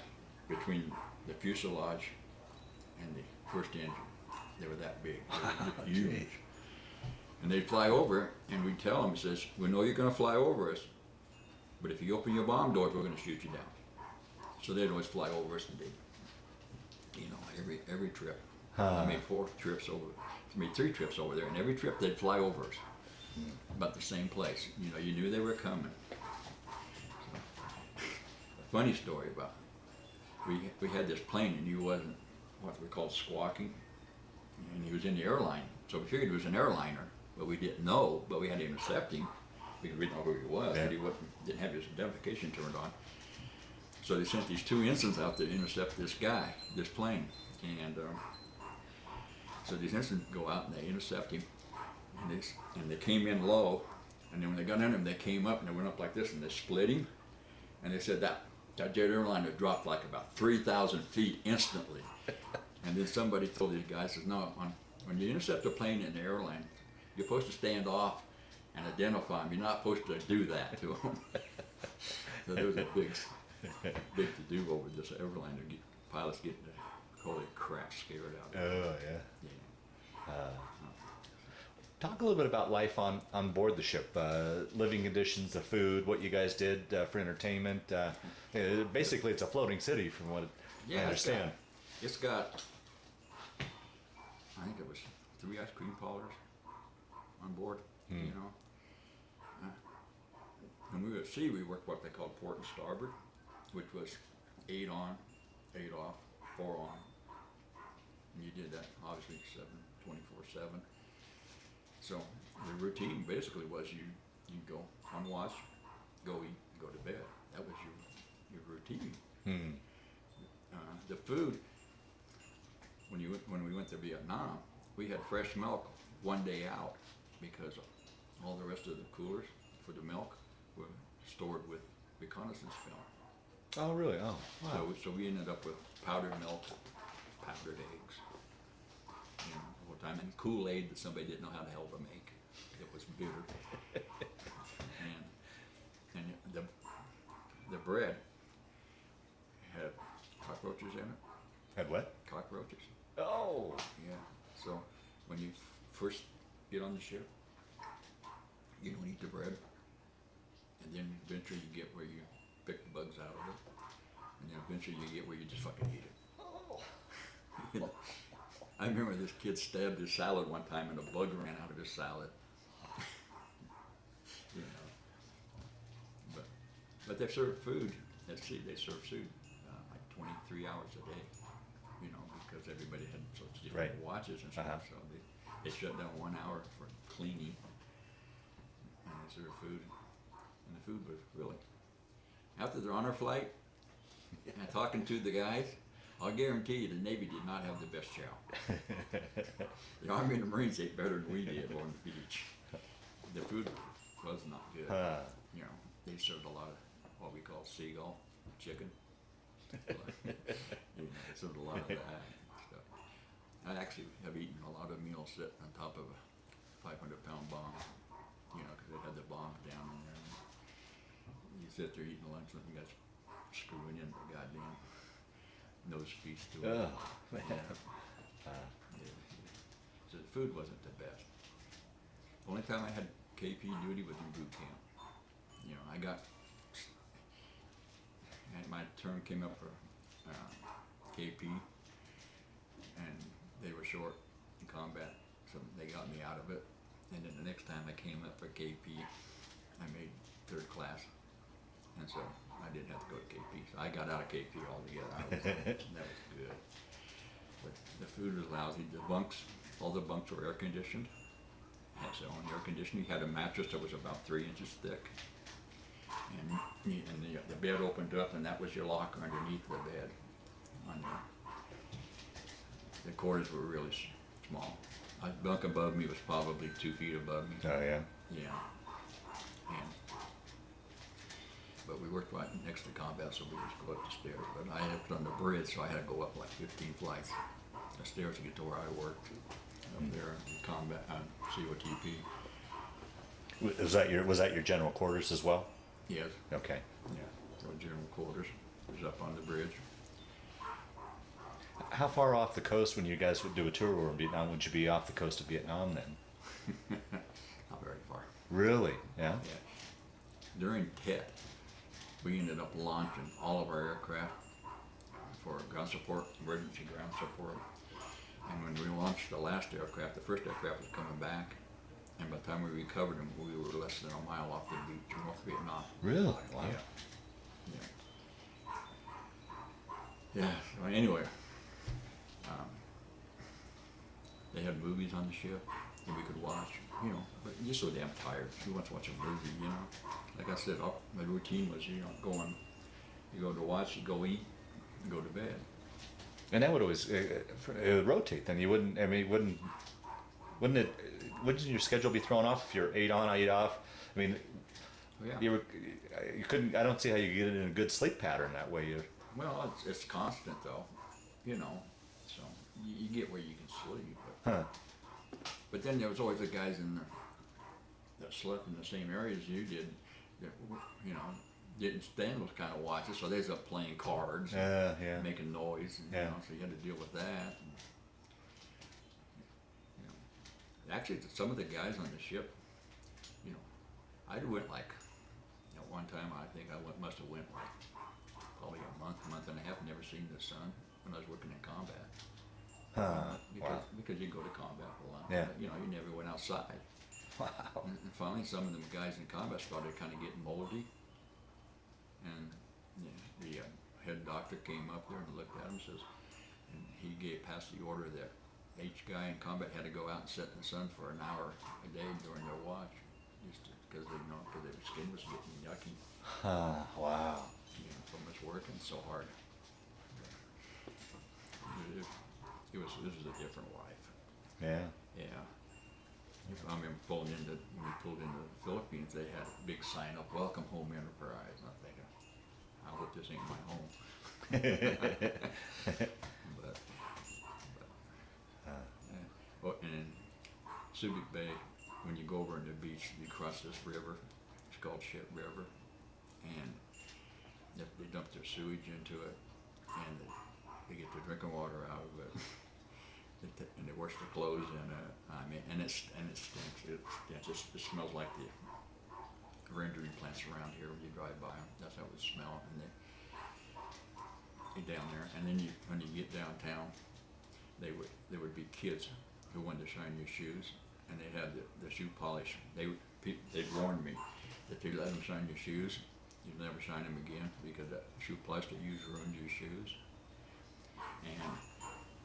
[SPEAKER 2] between the fuselage and the first engine. They were that big. They were huge. And they'd fly over, and we'd tell them, it says, "We know you're going to fly over us, but if you open your bomb doors, we're going to shoot you down." So they'd always fly over us, and they, you know, every trip. I made 3 trips over there, and every trip they'd fly over us, about the same place. You know, you knew they were coming. So, a funny story about, we had this plane, and he wasn't what we called squawking, and he was in the airline. So we figured it was an airliner, but we didn't know, but we had to intercept him because we didn't know who he was, but he didn't have his identification turned on. So they sent these 2 ensigns out to intercept this guy, this plane. And so these ensigns go out and they intercept him, and they came in low, and then when they got in him, they came up and they went up like this, and they split him, and they said, that that jet airliner dropped like about 3,000 feet instantly. And then somebody told these guys, says, no, when you intercept a plane in the airline, you're supposed to stand off and identify them. You're not supposed to do that to them. So there was a big to do over this airliner. Pilots getting the holy crap scared out of it.
[SPEAKER 3] Oh, yeah.
[SPEAKER 2] Yeah.
[SPEAKER 3] Talk a little bit about life on board the ship, living conditions, the food, what you guys did for entertainment. Basically, it's a floating city, from what I understand.
[SPEAKER 2] It's got, I think it was 3 ice cream parlors on board. You know, when we were at sea, we worked what they called port and starboard, which was 8 on, 8 off, 4 on. And you did that obviously 24/7. So the routine basically was you go on watch, go eat, go to bed. That was your routine. The food, when we went to Vietnam, we had fresh milk 1 day out because all the rest of the coolers for the milk were stored with reconnaissance film.
[SPEAKER 3] Oh, really? Oh, wow.
[SPEAKER 2] So we ended up with powdered milk, powdered eggs, you know, the whole time, and Kool-Aid that somebody didn't know how the hell to make. It was bitter. and the bread had cockroaches in it.
[SPEAKER 3] Had what?
[SPEAKER 2] Cockroaches.
[SPEAKER 3] Oh.
[SPEAKER 2] Yeah. So when you first get on the ship, you don't eat the bread, and then eventually you get where you pick the bugs out of it, and then eventually you get where you just fucking eat it.
[SPEAKER 3] Oh.
[SPEAKER 2] You know, I remember this kid stabbed his salad one time, and a bug ran out of his salad. You know, but they serve food. Let's see, they serve food like 23 hours a day. You know, because everybody had such different watches and stuff, so they shut down 1 hour for cleaning, and they served food, and the food was really. After they're on our flight, and talking to the guys, I'll guarantee you the Navy did not have the best chow. The Army and the Marines ate better than we did on the beach. The food was not good. You know, they served a lot of what we call seagull chicken. You know, they served a lot of that stuff. I actually have eaten a lot of meals sitting on top of a 500-pound bomb. You know, because they had the bombs down in there. And you sit there eating lunch, and you guys screwing in the goddamn nose piece to it.
[SPEAKER 3] Oh, man.
[SPEAKER 2] So the food wasn't the best. The only time I had KP duty was in boot camp. You know, and my term came up for KP, and they were short in combat, so they got me out of it. And then the next time I came up for KP, I made 3rd class, and so I didn't have to go to KP. So I got out of KP altogether. That was good. But the food was lousy. The bunks, all the bunks were air conditioned. Had their own air conditioning. You had a mattress that was about 3 inches thick. And the bed opened up, and that was your locker underneath the bed. The quarters were really small. A bunk above me was probably 2 feet above me.
[SPEAKER 3] Oh, yeah.
[SPEAKER 2] Yeah. But we worked right next to combat, so we just go up the stairs. But I had on the bridge, so I had to go up like 15 flights of stairs to get to where I worked. Up there in combat, COTP.
[SPEAKER 3] Was that your general quarters as well?
[SPEAKER 2] Yes.
[SPEAKER 3] Okay.
[SPEAKER 2] Yeah. So general quarters was up on the bridge.
[SPEAKER 3] How far off the coast, when you guys would do a tour over Vietnam, would you be off the coast of Vietnam then?
[SPEAKER 2] Not very far.
[SPEAKER 3] Really? Yeah?
[SPEAKER 2] Yeah. During Tet, we ended up launching all of our aircraft for ground support, emergency ground support. And when we launched the last aircraft, the first aircraft was coming back, and by the time we recovered them, we were less than a mile off the beach in North Vietnam.
[SPEAKER 3] Really? Wow.
[SPEAKER 2] Yeah. So anyway, they had movies on the ship that we could watch, you know, but you're so damn tired. Who wants to watch a movie, you know? Like I said, my routine was, you know, you go to watch, you go eat, and go to bed.
[SPEAKER 3] And that would always it would rotate. Then you wouldn't. I mean, wouldn't your schedule be thrown off if you're 8 on, 8 off? I mean,
[SPEAKER 2] Yeah.
[SPEAKER 3] You couldn't. I don't see how you get it in a good sleep pattern that way.
[SPEAKER 2] Well, it's constant though, you know. So you get where you can sleep. But,
[SPEAKER 3] Huh.
[SPEAKER 2] but then there was always the guys in there that slept in the same area as you did, that you know didn't stand those kind of watches. So they was up playing cards,
[SPEAKER 3] Yeah.
[SPEAKER 2] making noise, and,
[SPEAKER 3] Yeah.
[SPEAKER 2] you know. So you had to deal with that. And, you know, actually, some of the guys on the ship, you know, I went like at one time. I think must have went like probably a month and a half. Never seen the sun when I was working in combat. Because you go to combat a lot.
[SPEAKER 3] Yeah.
[SPEAKER 2] You know, you never went outside.
[SPEAKER 3] Wow.
[SPEAKER 2] And finally, some of them guys in combat started kind of getting moldy. And the head doctor came up there and looked at him and says, and he passed the order that each guy in combat had to go out and sit in the sun for an hour a day during their watch, just because their skin was getting yucky.
[SPEAKER 3] Wow.
[SPEAKER 2] You know, from us working so hard. It was a different life.
[SPEAKER 3] Yeah.
[SPEAKER 2] Yeah. I remember when we pulled into the Philippines, they had a big sign up, "Welcome Home Enterprise." And I'm thinking, I hope this ain't my home. but well, and in Subic Bay, when you go over on the beach, you cross this river. It's called Shit River, and they dump their sewage into it, and they get their drinking water out of it. And they wash their clothes in it. I mean, and it stinks. It smells like the rendering plants around here when you drive by them. That's how it would smell. And they down there. And then when you get downtown, there would be kids who wanted to shine your shoes, and they'd have the shoe polish. They'd warn me that if you let them shine your shoes, you'd never shine them again because that shoe polish they use ruins your shoes. And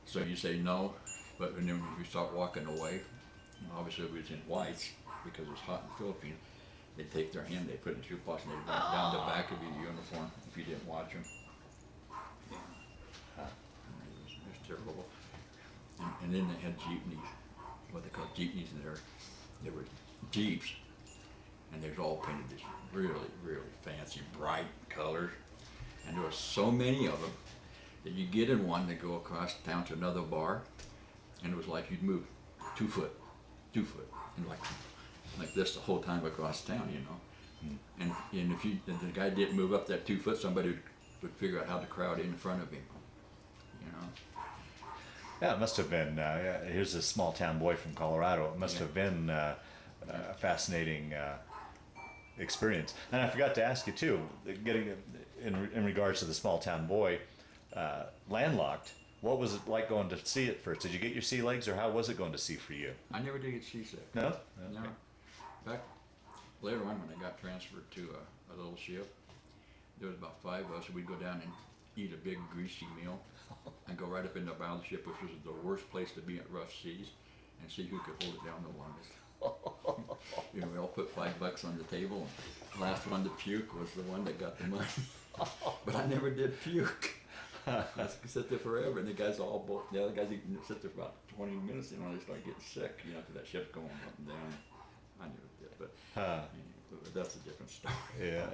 [SPEAKER 2] so you say no, but then when you start walking away, obviously it was in whites because it's hot in the Philippines. They take their hand, they put it in the shoe polish, and they run it down the back of your uniform if you didn't watch them. Yeah. It was terrible. And then they had jeepneys, what they call jeepneys, and they were jeeps, and they was all painted this really, really fancy, bright colors, and there were so many of them that you get in one that go across town to another bar, and it was like you'd move 2 foot, and like this the whole time across town, you know. And if the guy didn't move up that 2 foot, somebody would figure out how to crowd in front of him, you know.
[SPEAKER 3] Yeah, it must have been. Here's a small town boy from Colorado. It must have been a fascinating experience. And I forgot to ask you too, getting in regards to the small town boy. Landlocked, what was it like going to sea at first? Did you get your sea legs, or how was it going to sea for you?
[SPEAKER 2] I never did get seasick.
[SPEAKER 3] No? Okay.
[SPEAKER 2] No. In fact, later on when I got transferred to a little ship, there was about 5 of us. We'd go down and eat a big greasy meal and go right up in the bow of the ship, which was the worst place to be at rough seas, and see who could hold it down the longest. You know, we all put $5 on the table, and the last one to puke was the one that got the money. But I never did puke. I could sit there forever, and the other guys even sit there for about 20 minutes, you know, they start getting sick, you know, because that ship's going up and down. I never did, but that's a different story.
[SPEAKER 3] Yeah.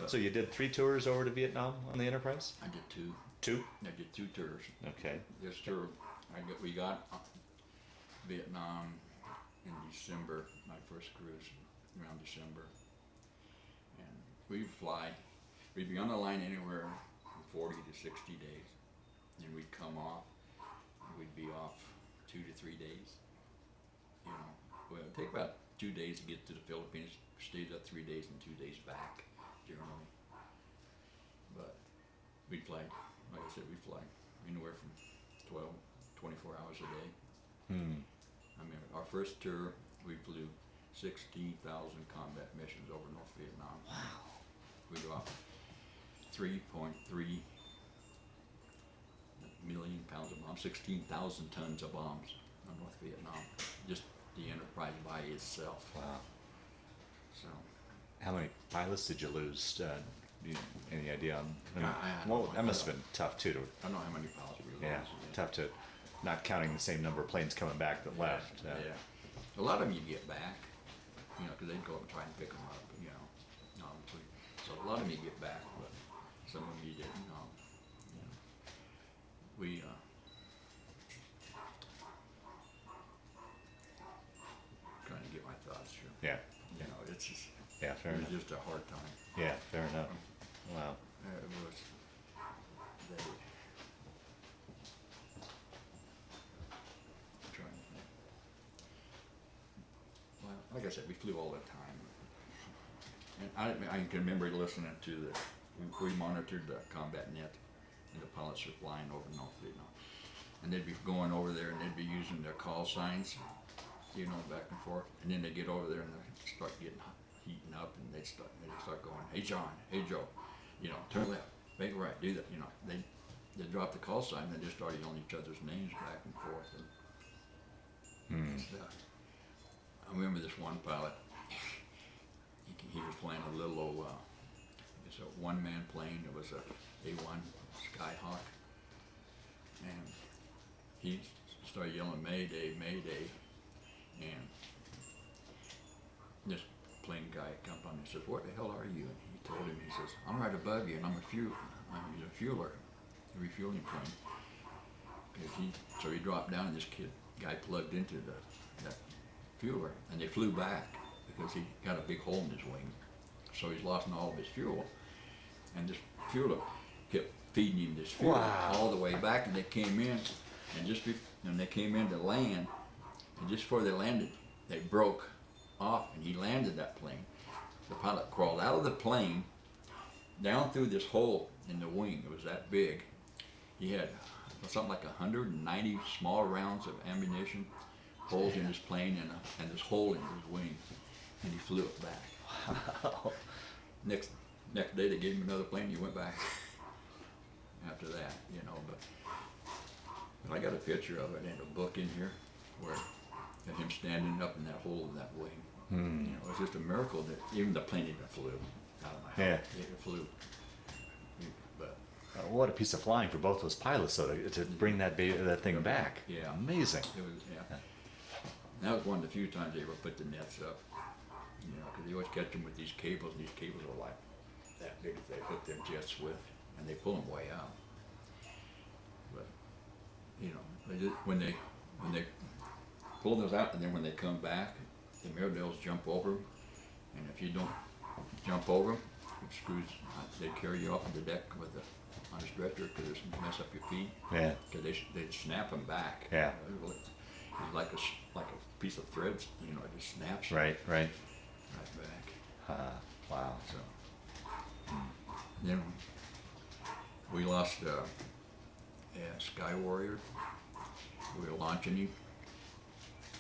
[SPEAKER 3] So you did 3 tours over to Vietnam on the Enterprise?
[SPEAKER 2] I did 2.
[SPEAKER 3] 2?
[SPEAKER 2] I did 2 tours.
[SPEAKER 3] Okay.
[SPEAKER 2] This tour, we got Vietnam in December, my first cruise, around December. And we'd be on the line anywhere from 40 to 60 days. And we'd come off, and we'd be off 2 to 3 days. You know, well, it'd take about 2 days to get to the Philippines, stayed up 3 days and 2 days back, generally. But we'd fly, like I said, we'd fly anywhere from 12, 24 hours a day. I mean, our first tour, we flew 16,000 combat missions over North Vietnam.
[SPEAKER 3] Wow.
[SPEAKER 2] We dropped 3.3 million pounds of bombs, 16,000 tons of bombs on North Vietnam. Just the Enterprise by itself.
[SPEAKER 3] Wow.
[SPEAKER 2] So.
[SPEAKER 3] How many pilots did you lose? Any idea on?
[SPEAKER 2] Well,
[SPEAKER 3] that must have been tough too.
[SPEAKER 2] I don't know how many pilots we lost.
[SPEAKER 3] Tough to, not counting the same number of planes coming back that left.
[SPEAKER 2] Yeah. A lot of them you get back. you know, because they'd go up and try and pick them up, you know. So a lot of them you get back, but some of them you didn't. You know. We trying to get my thoughts here.
[SPEAKER 3] Yeah.
[SPEAKER 2] You know, it's just
[SPEAKER 3] Yeah, fair
[SPEAKER 2] it
[SPEAKER 3] enough.
[SPEAKER 2] was just a hard time.
[SPEAKER 3] Yeah, fair enough. Wow.
[SPEAKER 2] It was. They, I'm trying to think. Well, like I said, we flew all the time. And I can remember listening to we monitored the combat net, and the pilots were flying over North Vietnam. And they'd be going over there and they'd be using their call signs, you know, back and forth. And then they get over there and they start heating up, and they start going, hey John, hey Joe, you know, turn left, make right, do that, you know. They dropped the call sign and they just started yelling each other's names back and forth. And I remember this one pilot, he was flying a little old, it's a one-man plane. It was a A-1 Skyhawk, and he started yelling Mayday, Mayday, and this plane guy comes on and says, what the hell are you? And he told him, he says, I'm right above you, and I'm a fueler, a refueling plane. So he dropped down, and this guy plugged into that fueler, and they flew back because he got a big hole in his wing. So he's lost all of his fuel, and this fueler kept feeding him this fuel all the way back, and they came in, and they came in to land, and just before they landed, they broke off, and he landed that plane. The pilot crawled out of the plane, down through this hole in the wing. It was that big. He had something like 190 small rounds of ammunition, holes in his plane, and this hole in his wing, and he flew it back.
[SPEAKER 3] Wow.
[SPEAKER 2] Next day they gave him another plane, and he went back after that, you know. But I got a picture of it in a book in here where him standing up in that hole in that wing. You know, it's just a miracle that even the plane even flew. I don't know how it flew. But
[SPEAKER 3] What a piece of flying for both those pilots, though, to bring that thing back.
[SPEAKER 2] Yeah.
[SPEAKER 3] Amazing.
[SPEAKER 2] it was, yeah. That was one of the few times they ever put the nets up. You know, because they always catch them with these cables, and these cables are like that big that they hook them jets with, and they pull them way out. But you know, when they pull those out, and then when they come back, the Mirabelles jump over 'em, and if you don't jump over them, it screws. They carry you off the deck on a stretcher because it mess up your feet.
[SPEAKER 3] Yeah.
[SPEAKER 2] Because they snap them back.
[SPEAKER 3] Yeah.
[SPEAKER 2] It's like a piece of thread, you know, it just snaps.
[SPEAKER 3] Right.
[SPEAKER 2] Right back.
[SPEAKER 3] Wow.
[SPEAKER 2] So then we lost Sky Warrior. We were launching him,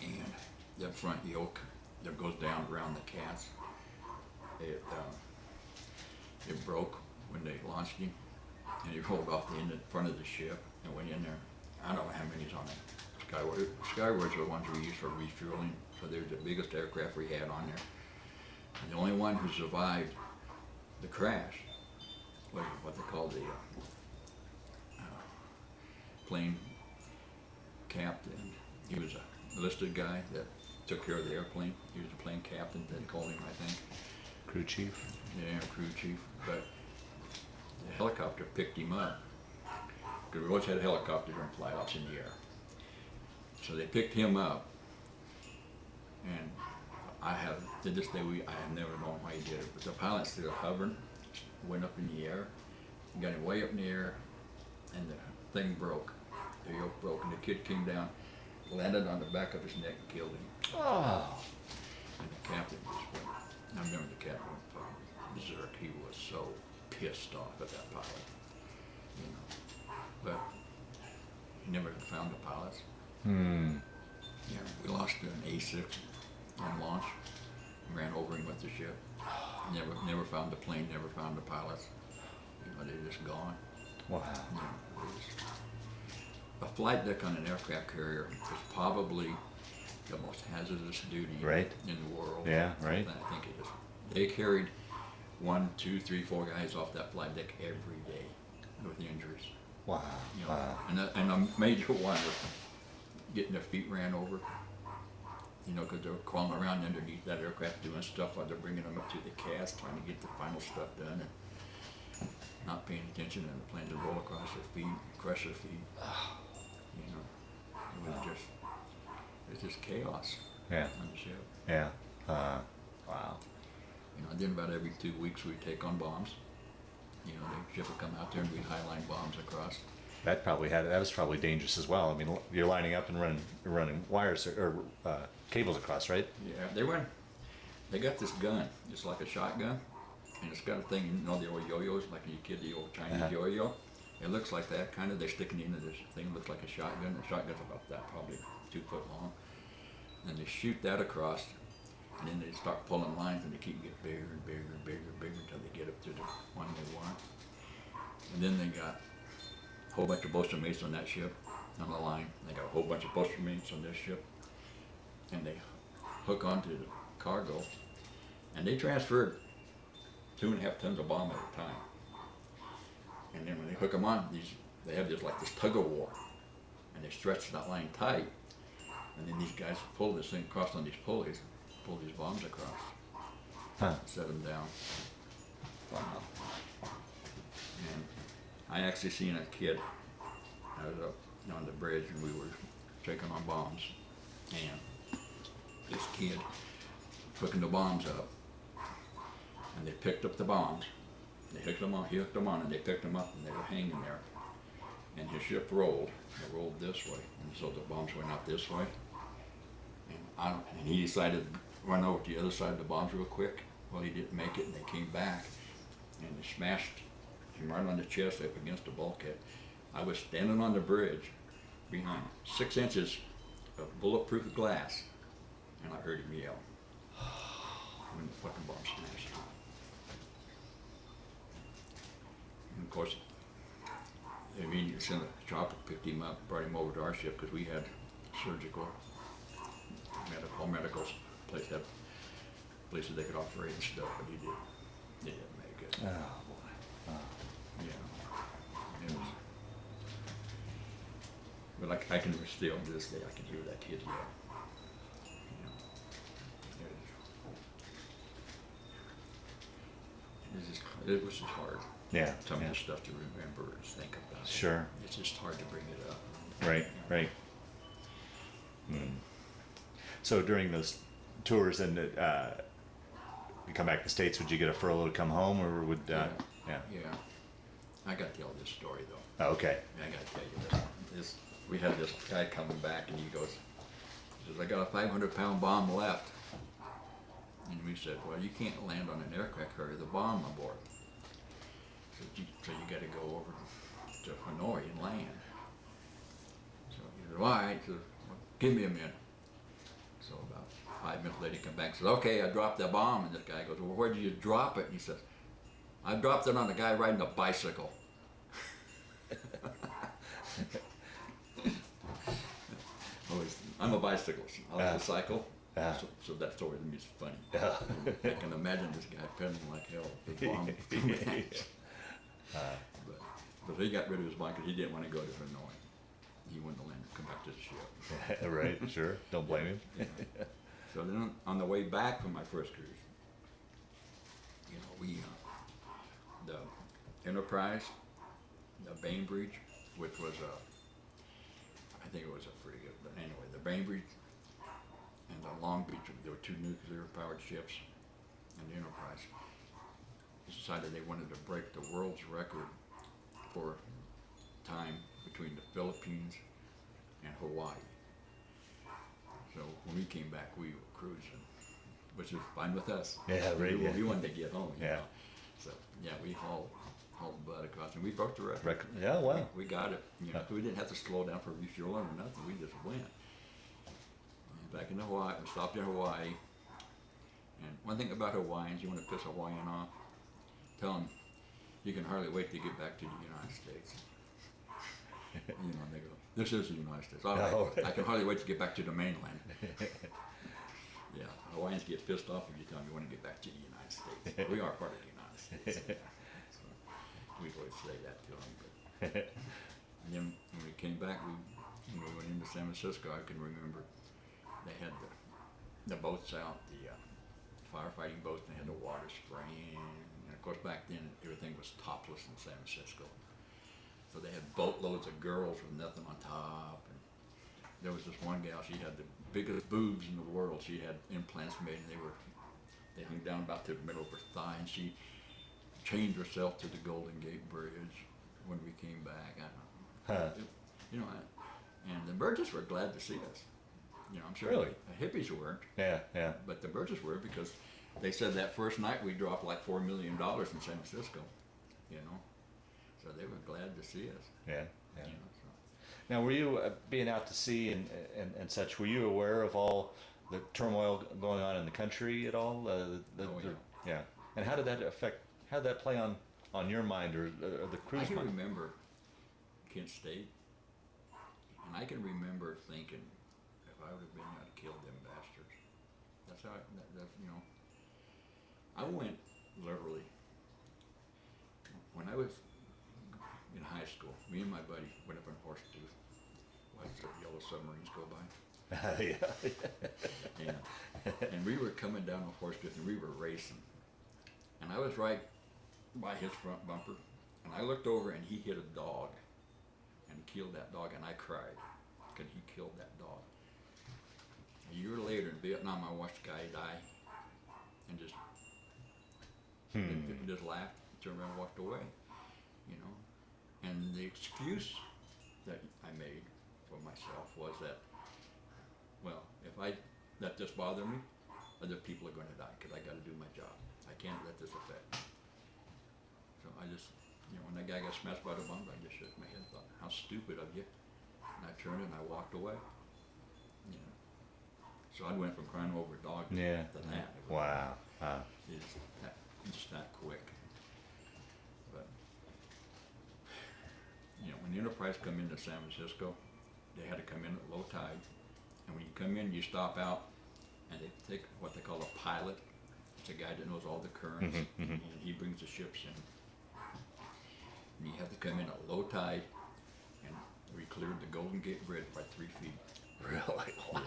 [SPEAKER 2] and that front yoke that goes down around the cats, it broke when they launched him, and he rolled off the end in front of the ship and went in there. I don't know how many's on that Sky Warrior. Sky Warriors are the ones we use for refueling, so they're the biggest aircraft we had on there. And the only one who survived the crash was what they call the plane captain. He was a enlisted guy that took care of the airplane. He was a plane captain, they called him, I think.
[SPEAKER 3] Crew chief.
[SPEAKER 2] Yeah, crew chief. But the helicopter picked him up, because we always had a helicopter during fly-offs in the air. So they picked him up, and to this day, I have never known why he did it, but the pilot still hovering, went up in the air, got him way up in the air, and the thing broke. The yoke broke, and the kid came down, landed on the back of his neck and killed him.
[SPEAKER 3] Oh.
[SPEAKER 2] And the captain just went, I remember the captain went berserk. He was so pissed off at that pilot, you know. But he never found the pilots. Yeah, we lost an A6 on launch. Ran over him with the ship. Never found the plane. Never found the pilots. You know, they're just gone.
[SPEAKER 3] Wow.
[SPEAKER 2] You know, a flight deck on an aircraft carrier is probably the most hazardous duty in the world.
[SPEAKER 3] Yeah, right.
[SPEAKER 2] I think it is. They carried 1, 2, 3, 4 guys off that flight deck every day with injuries.
[SPEAKER 3] Wow.
[SPEAKER 2] You know, and a major one was getting their feet ran over. you know, because they're crawling around underneath that aircraft doing stuff while they're bringing them up to the cast, trying to get the final stuff done, and not paying attention, and the planes would roll across their feet, crush their feet. You know, it's just chaos
[SPEAKER 3] Yeah.
[SPEAKER 2] on the ship.
[SPEAKER 3] Yeah. Wow.
[SPEAKER 2] You know, and then about every 2 weeks we'd take on bombs. You know, the ship would come out there and we'd highline bombs across.
[SPEAKER 3] That was probably dangerous as well. I mean, you're lining up and running wires or cables across, right?
[SPEAKER 2] Yeah, they got this gun, it's like a shotgun, and it's got a thing, you know, the old yo-yos, like you kid the old Chinese yo-yo. It looks like that, kind of. They stick it into this thing, looks like a shotgun. The shotgun's about that, probably 2 foot long. And they shoot that across, and then they start pulling lines, and they keep getting bigger and bigger and bigger and bigger until they get up to the one they want. And then they got a whole bunch of Buster mates on that ship, on the line. They got a whole bunch of Buster mates on this ship, and they hook onto the cargo, and they transferred 2.5 tons of bomb at a time. And then when they hook them on, they have this tug of war, and they stretch that line tight. And then these guys pull this thing across on these pulleys, pull these bombs across, set them down. Wow. And I actually seen a kid. I was up on the bridge and we were taking on bombs, and this kid hooking the bombs up, and they picked up the bombs. They hooked them on. He hooked them on, and they picked them up, and they were hanging there. And his ship rolled. It rolled this way, and so the bombs went out this way. And he decided to run over to the other side of the bombs real quick. Well, he didn't make it, and they came back, and they smashed him right on the chest up against the bulkhead. I was standing on the bridge behind 6 inches of bulletproof glass, and I heard him yell when the fucking bomb smashed. And of course, they immediately sent a chopper, picked him up, brought him over to our ship because we had surgical, medical places they could operate and stuff, but they didn't make it.
[SPEAKER 3] Oh boy. Oh.
[SPEAKER 2] Yeah. It was, but I can still, to this day, I can hear that kid yell. You know, it was just hard.
[SPEAKER 3] Yeah.
[SPEAKER 2] Some
[SPEAKER 3] yeah.
[SPEAKER 2] of the stuff to remember and think about.
[SPEAKER 3] Sure.
[SPEAKER 2] It's just hard to bring it up.
[SPEAKER 3] Right. Right. Mm. So during those tours and you come back to the States, would you get a furlough to come home, or would
[SPEAKER 2] Yeah.
[SPEAKER 3] yeah?
[SPEAKER 2] I got to tell this story though.
[SPEAKER 3] Oh, okay.
[SPEAKER 2] I got to tell you this. We had this guy coming back, and he says, I got a 500-pound bomb left. And we said, well, you can't land on an aircraft carrier with a bomb aboard. So you got to go over to Hanoi and land. So he said, all right. He said, well, give me a minute. So about 5 minutes later, he comes back and says, okay, I dropped the bomb. And this guy goes, well, where did you drop it? And he says, I dropped it on a guy riding a bicycle. I'm a bicyclist. I like to cycle. So that story to me is funny. I can imagine this guy pedaling like hell. The bomb. But he got rid of his bomb because he didn't want to go to Hanoi. He wanted to land, come back to the ship.
[SPEAKER 3] Right, sure. Don't blame him.
[SPEAKER 2] Yeah. So then on the way back from my first cruise, you know, we, the Enterprise, the Bainbridge, which was I think it was a frigate, but anyway, the Bainbridge and the Long Beach, there were 2 nuclear-powered ships, and the Enterprise decided they wanted to break the world's record for time between the Philippines and Hawaii. So when we came back, we were cruising, which was fine with us.
[SPEAKER 3] Yeah, right.
[SPEAKER 2] We wanted to get home. You
[SPEAKER 3] Yeah.
[SPEAKER 2] know? So yeah, we hauled butt across, and we broke the record.
[SPEAKER 3] Yeah, wow.
[SPEAKER 2] We got it. You know, we didn't have to slow down for refueling or nothing. We just went. And back in Hawaii, we stopped in Hawaii. And one thing about Hawaiians, you want to piss a Hawaiian off, tell them you can hardly wait to get back to the United States. You know, they go, this is the United States. All right,
[SPEAKER 3] Oh.
[SPEAKER 2] I can hardly wait to get back to the mainland. Yeah, Hawaiians get pissed off if you tell them you want to get back to the United States. We are part of the United States. So we always say that to them. But. And then when we came back, when we went into San Francisco, I can remember they had the boats out, the firefighting boats, and they had the water spraying. And of course, back then everything was topless in San Francisco. So they had boatloads of girls with nothing on top. And there was this one gal, she had the biggest boobs in the world. She had implants made, and they hung down about to the middle of her thigh, and she chained herself to the Golden Gate Bridge when we came back. I don't know.
[SPEAKER 3] Huh.
[SPEAKER 2] You know, and the Burgess were glad to see us. You know, I'm sure
[SPEAKER 3] Really?
[SPEAKER 2] the hippies weren't,
[SPEAKER 3] Yeah, yeah.
[SPEAKER 2] but the Burgess were, because they said that first night we dropped like $4 million in San Francisco. You know, so they were glad to see us.
[SPEAKER 3] Yeah, yeah.
[SPEAKER 2] You know, so.
[SPEAKER 3] Now, were you being out to sea and such? Were you aware of all the turmoil going on in the country at all? Yeah. And how did that affect? How did that play on your mind or the
[SPEAKER 2] I
[SPEAKER 3] cruise
[SPEAKER 2] can
[SPEAKER 3] mind?
[SPEAKER 2] remember Kent State, and I can remember thinking, if I would have been, I'd have killed them bastards. That's how, that's, you know, I went literally, when I was in high school, me and my buddy went up in Horsetooth, watched the yellow submarines go by.
[SPEAKER 3] Yeah.
[SPEAKER 2] And we were coming down the Horsetooth, and we were racing. And I was right by his front bumper, and I looked over, and he hit a dog, and killed that dog, and I cried, because he killed that dog. A year later in Vietnam, I watched a guy die, and just laughed, turned around, and walked away, you know. And the excuse that I made for myself was that, well, if I let this bother me, other people are going to die, because I got to do my job. I can't let this affect me. So I just, you know, when that guy got smashed by the bomb, I just shook my head and thought, how stupid of you. And I turned and I walked away. You know. So I went from crying over a dog to that. It was,
[SPEAKER 3] Wow.
[SPEAKER 2] just that quick. But, you know, when the Enterprise come into San Francisco, they had to come in at low tide. And when you come in, you stop out, and they take what they call a pilot. It's a guy that knows all the currents, and he brings the ships in. And you have to come in at low tide, and we cleared the Golden Gate Bridge by 3 feet.
[SPEAKER 3] Really? Wow.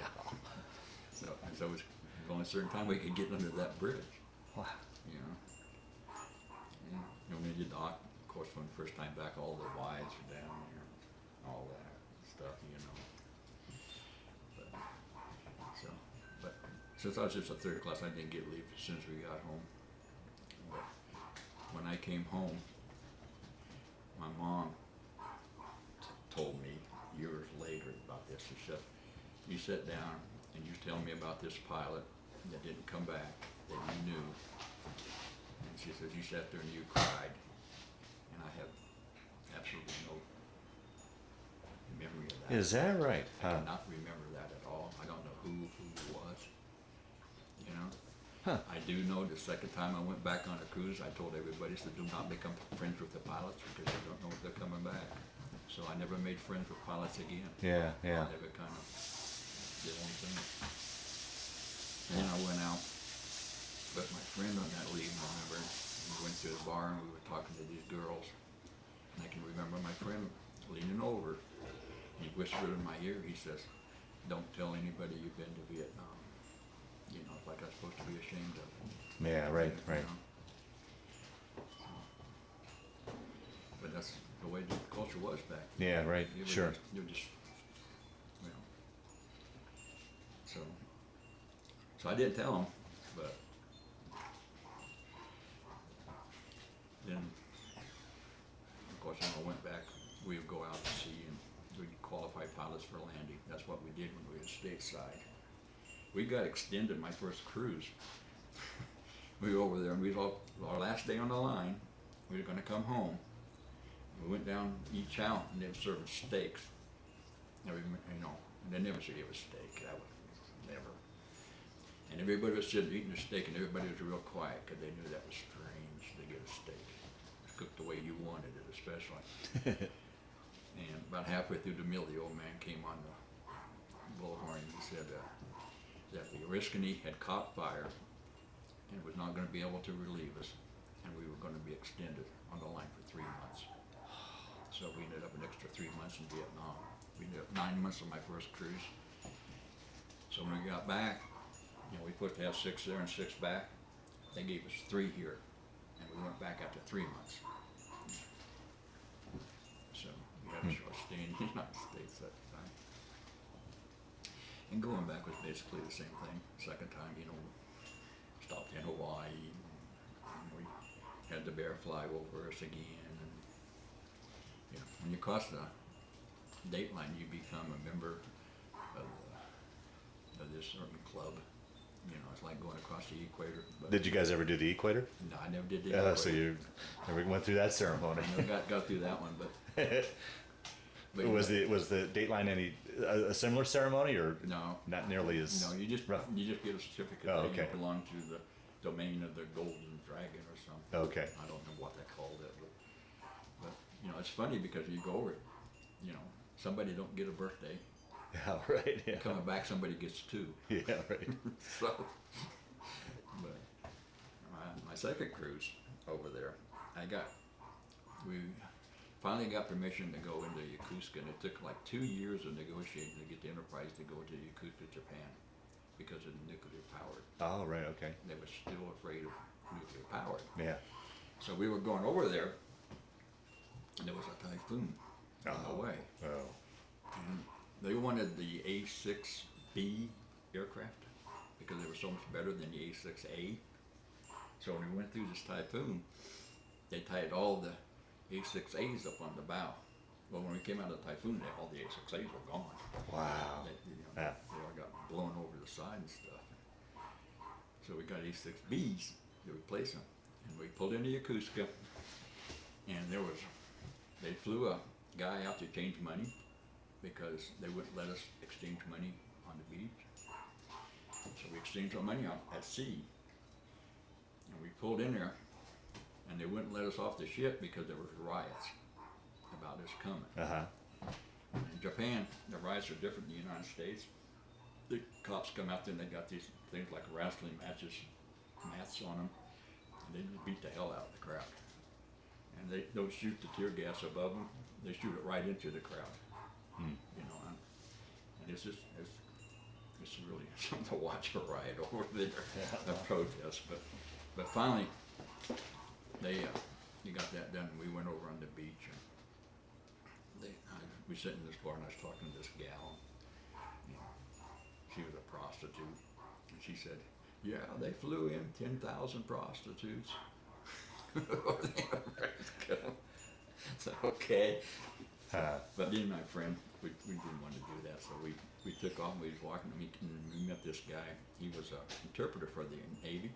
[SPEAKER 2] So it was only a certain time we could get under that bridge.
[SPEAKER 3] Wow.
[SPEAKER 2] You know. And, you know, when you dock, of course, when the first time back, all the wives are down there, all that stuff, you know. But since I was just a third class, I didn't get leave as soon as we got home. But when I came home, my mom told me years later about this. She said, you sit down and you tell me about this pilot that didn't come back, that you knew. And she says, you sat there and you cried. And I have absolutely no memory of that.
[SPEAKER 3] Is that right?
[SPEAKER 2] I cannot remember that at all. I don't know who was, you know.
[SPEAKER 3] Huh.
[SPEAKER 2] I do know the second time I went back on a cruise, I told everybody, so do not become friends with the pilots because you don't know if they're coming back. So I never made friends with pilots again.
[SPEAKER 3] Yeah, yeah.
[SPEAKER 2] I never kind of did one thing. And then I went out with my friend on that leave, I remember. We went to a bar and we were talking to these girls. And I can remember my friend leaning over. He whispered in my ear, he says, don't tell anybody you've been to Vietnam. You know, like I'm supposed to be ashamed of it.
[SPEAKER 3] Yeah, right,
[SPEAKER 2] You
[SPEAKER 3] right.
[SPEAKER 2] know? But that's the way the culture was back then.
[SPEAKER 3] Yeah, right,
[SPEAKER 2] You were
[SPEAKER 3] sure.
[SPEAKER 2] just, you were just, you know. So I didn't tell him, but then, of course, when I went back, we would go out to sea and we'd qualify pilots for landing. That's what we did when we were stateside. We got extended my first cruise. We were over there and we was all, our last day on the line, we were gonna come home. We went down each out and they were serving steaks. Every, you know, and they never said it was steak, that was never. And everybody was sitting eating their steak and everybody was real quiet because they knew that was strange to get a steak. Cooked the way you wanted it, especially. And about halfway through the meal, the old man came on the bullhorn and he said that the Oriskany had caught fire and was not going to be able to relieve us, and we were going to be extended on the line for 3 months. So we ended up an extra 3 months in Vietnam. We ended up 9 months on my first cruise. So when we got back, You know, we supposed to have 6 there and 6 back. They gave us 3 here, and we went back after 3 months. So we had a short stay in the United States at the time. And going back was basically the same thing. Second time, you know, stopped in Hawaii. And we had the bear fly over us again. And, you know, when you cross the date line, you become a member of this certain club. You know, it's like going across the equator. But
[SPEAKER 3] Did you guys ever do the equator?
[SPEAKER 2] no, I never did the equator.
[SPEAKER 3] So you never went through that ceremony.
[SPEAKER 2] I never got through that one, but
[SPEAKER 3] Was the dateline a similar ceremony, or
[SPEAKER 2] no,
[SPEAKER 3] not nearly as?
[SPEAKER 2] no, you just
[SPEAKER 3] rough?
[SPEAKER 2] get a certificate
[SPEAKER 3] Oh,
[SPEAKER 2] that
[SPEAKER 3] okay.
[SPEAKER 2] you belong to the domain of the Golden Dragon or something.
[SPEAKER 3] Okay.
[SPEAKER 2] I don't know what they called it, but you know, it's funny because you go over it, you know, somebody don't get a birthday.
[SPEAKER 3] Yeah, right. Yeah.
[SPEAKER 2] Coming back, somebody gets 2.
[SPEAKER 3] Yeah, right.
[SPEAKER 2] So, but my second cruise over there, we finally got permission to go into Yokosuka, and it took like 2 years of negotiating to get the Enterprise to go to Yokosuka, Japan, because of nuclear powered.
[SPEAKER 3] Oh, right. Okay.
[SPEAKER 2] They were still afraid of nuclear powered.
[SPEAKER 3] Yeah.
[SPEAKER 2] So we were going over there, and there was a typhoon on the way.
[SPEAKER 3] Oh.
[SPEAKER 2] And they wanted the A6B aircraft because they were so much better than the A6A. So when we went through this typhoon, they tied all the A6As up on the bow. Well, when we came out of the typhoon, all the A6As were gone.
[SPEAKER 3] Wow.
[SPEAKER 2] They
[SPEAKER 3] Yeah.
[SPEAKER 2] all got blown over the side and stuff. So we got A6Bs to replace them. And we pulled into Yokosuka, and they flew a guy out to change money because they wouldn't let us exchange money on the beach. So we exchanged our money at sea. And we pulled in there, and they wouldn't let us off the ship because there was riots about us coming.
[SPEAKER 3] Uh-huh.
[SPEAKER 2] In Japan, the riots are different than the United States. The cops come out there and they got these things like wrestling matches, mats on them, and they just beat the hell out of the crowd. And they don't shoot the tear gas above them; they shoot it right into the crowd. You know, and it's really something to watch a riot over there, a protest. But finally, you got that done, and we went over on the beach. And we sat in this bar, and I was talking to this gal. You know, she was a prostitute, and she said, "Yeah, they flew in 10,000 prostitutes." So okay. But then my friend, we didn't want to do that, so we took off and we was walking, and we met this guy. He was an interpreter for the Navy,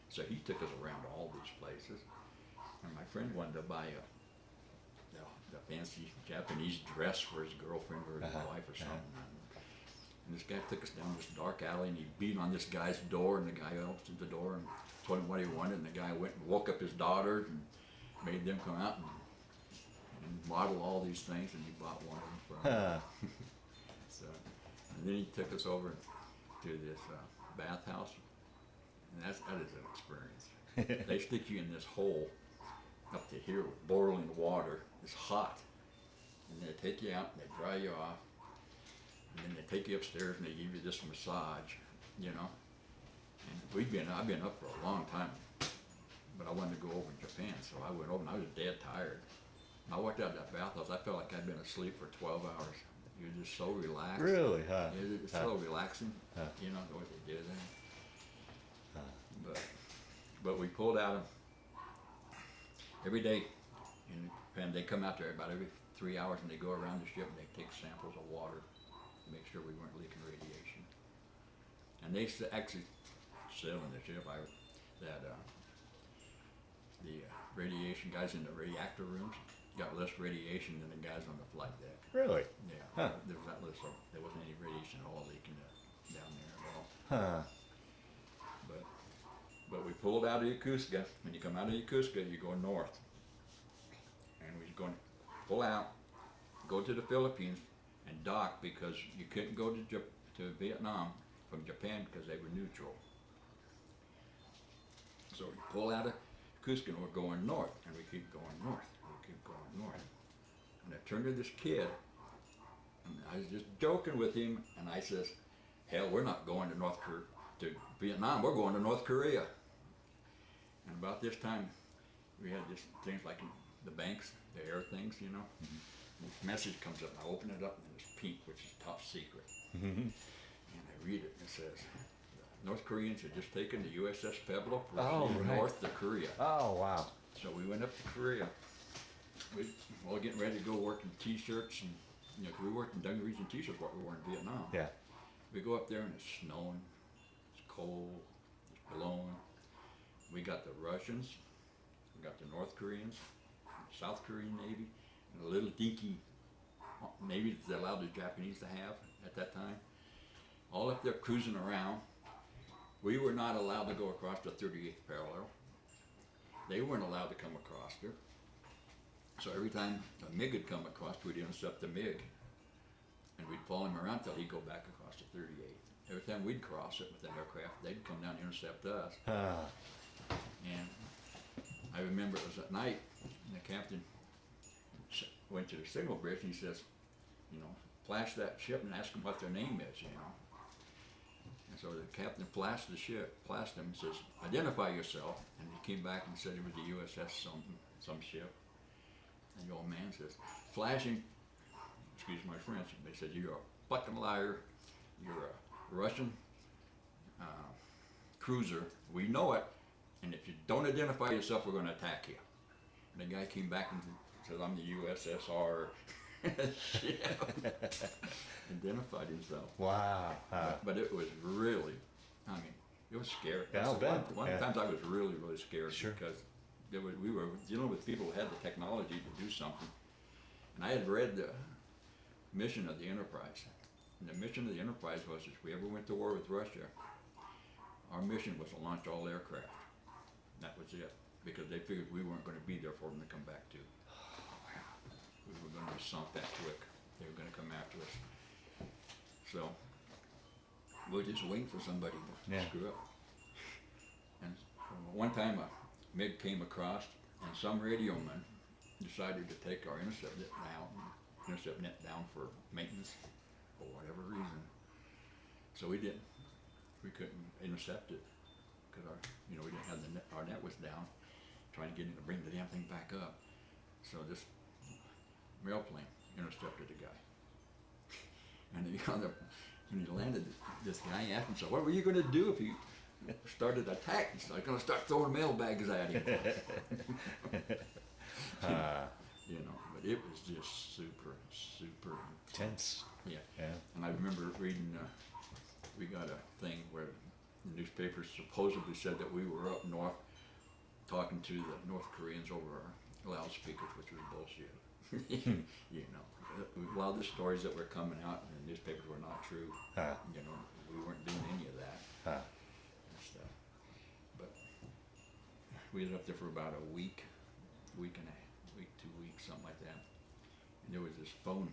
[SPEAKER 2] so he took us around all these places. And my friend wanted to buy the fancy Japanese dress for his girlfriend or his wife or something. And this guy took us down this dark alley, and he beat on this guy's door, and the guy opened the door and told him what he wanted, and the guy went and woke up his daughters and made them come out and model all these things, and he bought one of them for him. So, and then he took us over to this bathhouse, and that is an experience. They stick you in this hole up to here with boiling water. It's hot, and they take you out and they dry you off, and then they take you upstairs and they give you this massage, you know. And I've been up for a long time, but I wanted to go over to Japan, so I went over and I was dead tired. I walked out of that bathhouse, I felt like I'd been asleep for 12 hours. You're just so relaxed.
[SPEAKER 3] Really, huh?
[SPEAKER 2] It's so relaxing, you know, the way they did it. But we pulled out every day, and they come out there about every 3 hours, and they go around the ship and they take samples of water to make sure we weren't leaking radiation. And they actually said on the ship that the radiation guys in the reactor rooms got less radiation than the guys on the flight deck.
[SPEAKER 3] Really?
[SPEAKER 2] Yeah, there was that less, there wasn't any radiation at all leaking down there at all.
[SPEAKER 3] Huh.
[SPEAKER 2] But we pulled out of Yokosuka. When you come out of Yokosuka, you go north. And we're going to pull out, go to the Philippines, and dock because you couldn't go to Vietnam from Japan because they were neutral. So we pull out of Yokosuka and we're going north, and we keep going north, and we keep going north. And I turned to this kid, and I was just joking with him, and I says, "Hell, we're not going to to Vietnam, we're going to North Korea. And about this time, we had just things like the banks, the air things, you know. This message comes up, and I open it up, and it's pink, which is top secret. And I read it, and it says, North Koreans had just taken the USS Pueblo, proceeding north to Korea.
[SPEAKER 3] Oh, wow.
[SPEAKER 2] So we went up to Korea. We were all getting ready to go work in t-shirts, and you know, 'cause we worked in dungarees and t-shirts while we were in Vietnam.
[SPEAKER 3] Yeah.
[SPEAKER 2] We go up there and it's snowing, it's cold, it's blowing. We got the Russians, we got the North Koreans, South Korean Navy, and a little dinky Navy that allowed the Japanese to have at that time. All up there cruising around. We were not allowed to go across the 38th parallel. They weren't allowed to come across there. So every time a MiG would come across, we'd intercept the MiG. And we'd follow him around till he'd go back across the 38th. Every time we'd cross it with an aircraft, they'd come down and intercept us. And I remember it was at night, and the captain went to the signal bridge and he says, you know, flash that ship and ask them what their name is, you know. And so the captain flashed the ship, flashed him and says, identify yourself. And he came back and said it was the USS some ship. And the old man says, flashing, excuse my French, and they said, you're a fucking liar, you're a Russian cruiser, we know it, and if you don't identify yourself, we're going to attack you. And the guy came back and said, I'm the USSR ship. Identified himself.
[SPEAKER 3] Wow.
[SPEAKER 2] But it was really, I mean, it was scary.
[SPEAKER 3] Yeah, I'll bet.
[SPEAKER 2] One of the times I was really, really scared
[SPEAKER 3] Sure.
[SPEAKER 2] because we were dealing with people who had the technology to do something. And I had read the mission of the Enterprise. And the mission of the Enterprise was if we ever went to war with Russia, our mission was to launch all aircraft. That was it. Because they figured we weren't going to be there for them to come back to. We were going to be sunk that quick. They were going to come after us. So we're just waiting for somebody to screw up. And one time a MiG came across, and some radio man decided to take our intercept net down for maintenance for whatever reason. So we couldn't intercept it because we didn't have the net, our net was down, trying to get him to bring the damn thing back up. So this airplane intercepted the guy. And when he landed, this guy asked him, so what were you going to do if he started attack? He's like, going to start throwing mailbags at him. You know, but it was just super, super
[SPEAKER 3] Tense.
[SPEAKER 2] Yeah.
[SPEAKER 3] Yeah.
[SPEAKER 2] And I remember reading, we got a thing where the newspapers supposedly said that we were up north talking to the North Koreans over our loudspeakers, which was bullshit. You know, a lot of the stories that were coming out in the newspapers were not true. You know, we weren't doing any of that and stuff. But we was up there for about a week, 2 weeks, something like that. And there was this phone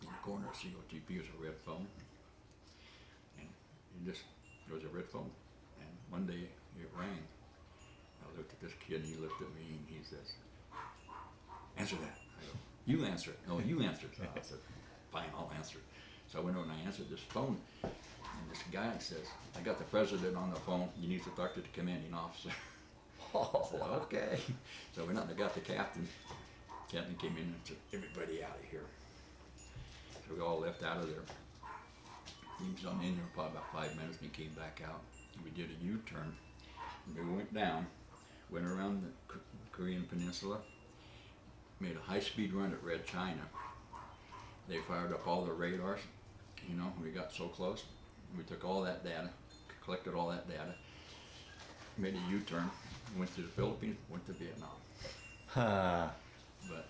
[SPEAKER 2] in the corner of COTP. It was a red phone, and there was a red phone. And one day it rang. I looked at this kid, and he looked at me, and he says, "Answer that." I go, "You answer it." "No, you answer it." So I said, "Fine, I'll answer it." So I went over and I answered this phone, and this guy says, "I got the president on the phone. You need to talk to the commanding officer." I said, "Okay." So we went out and got the captain. Captain came in and said, "Everybody out of here." So we all left out of there. He was on in there for about 5 minutes, and he came back out. And we did a U-turn. And we went down, went around the Korean Peninsula, made a high-speed run at Red China. They fired up all the radars, you know, we got so close. We took all that data, collected all that data, made a U-turn, went to the Philippines, went to Vietnam. But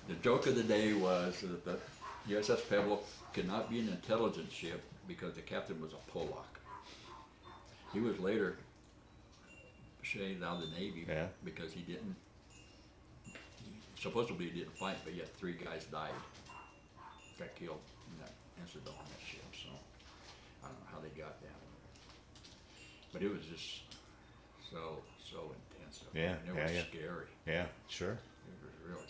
[SPEAKER 2] the joke of the day was that the USS Pueblo could not be an intelligence ship because the captain was a Polak. He was later shaved out of the Navy because supposedly he didn't fight, but yet 3 guys died, got killed in that incident on that ship. So I don't know how they got that one. But it was just so intense.
[SPEAKER 3] Yeah,
[SPEAKER 2] and it was scary.
[SPEAKER 3] Yeah, sure.
[SPEAKER 2] It was really,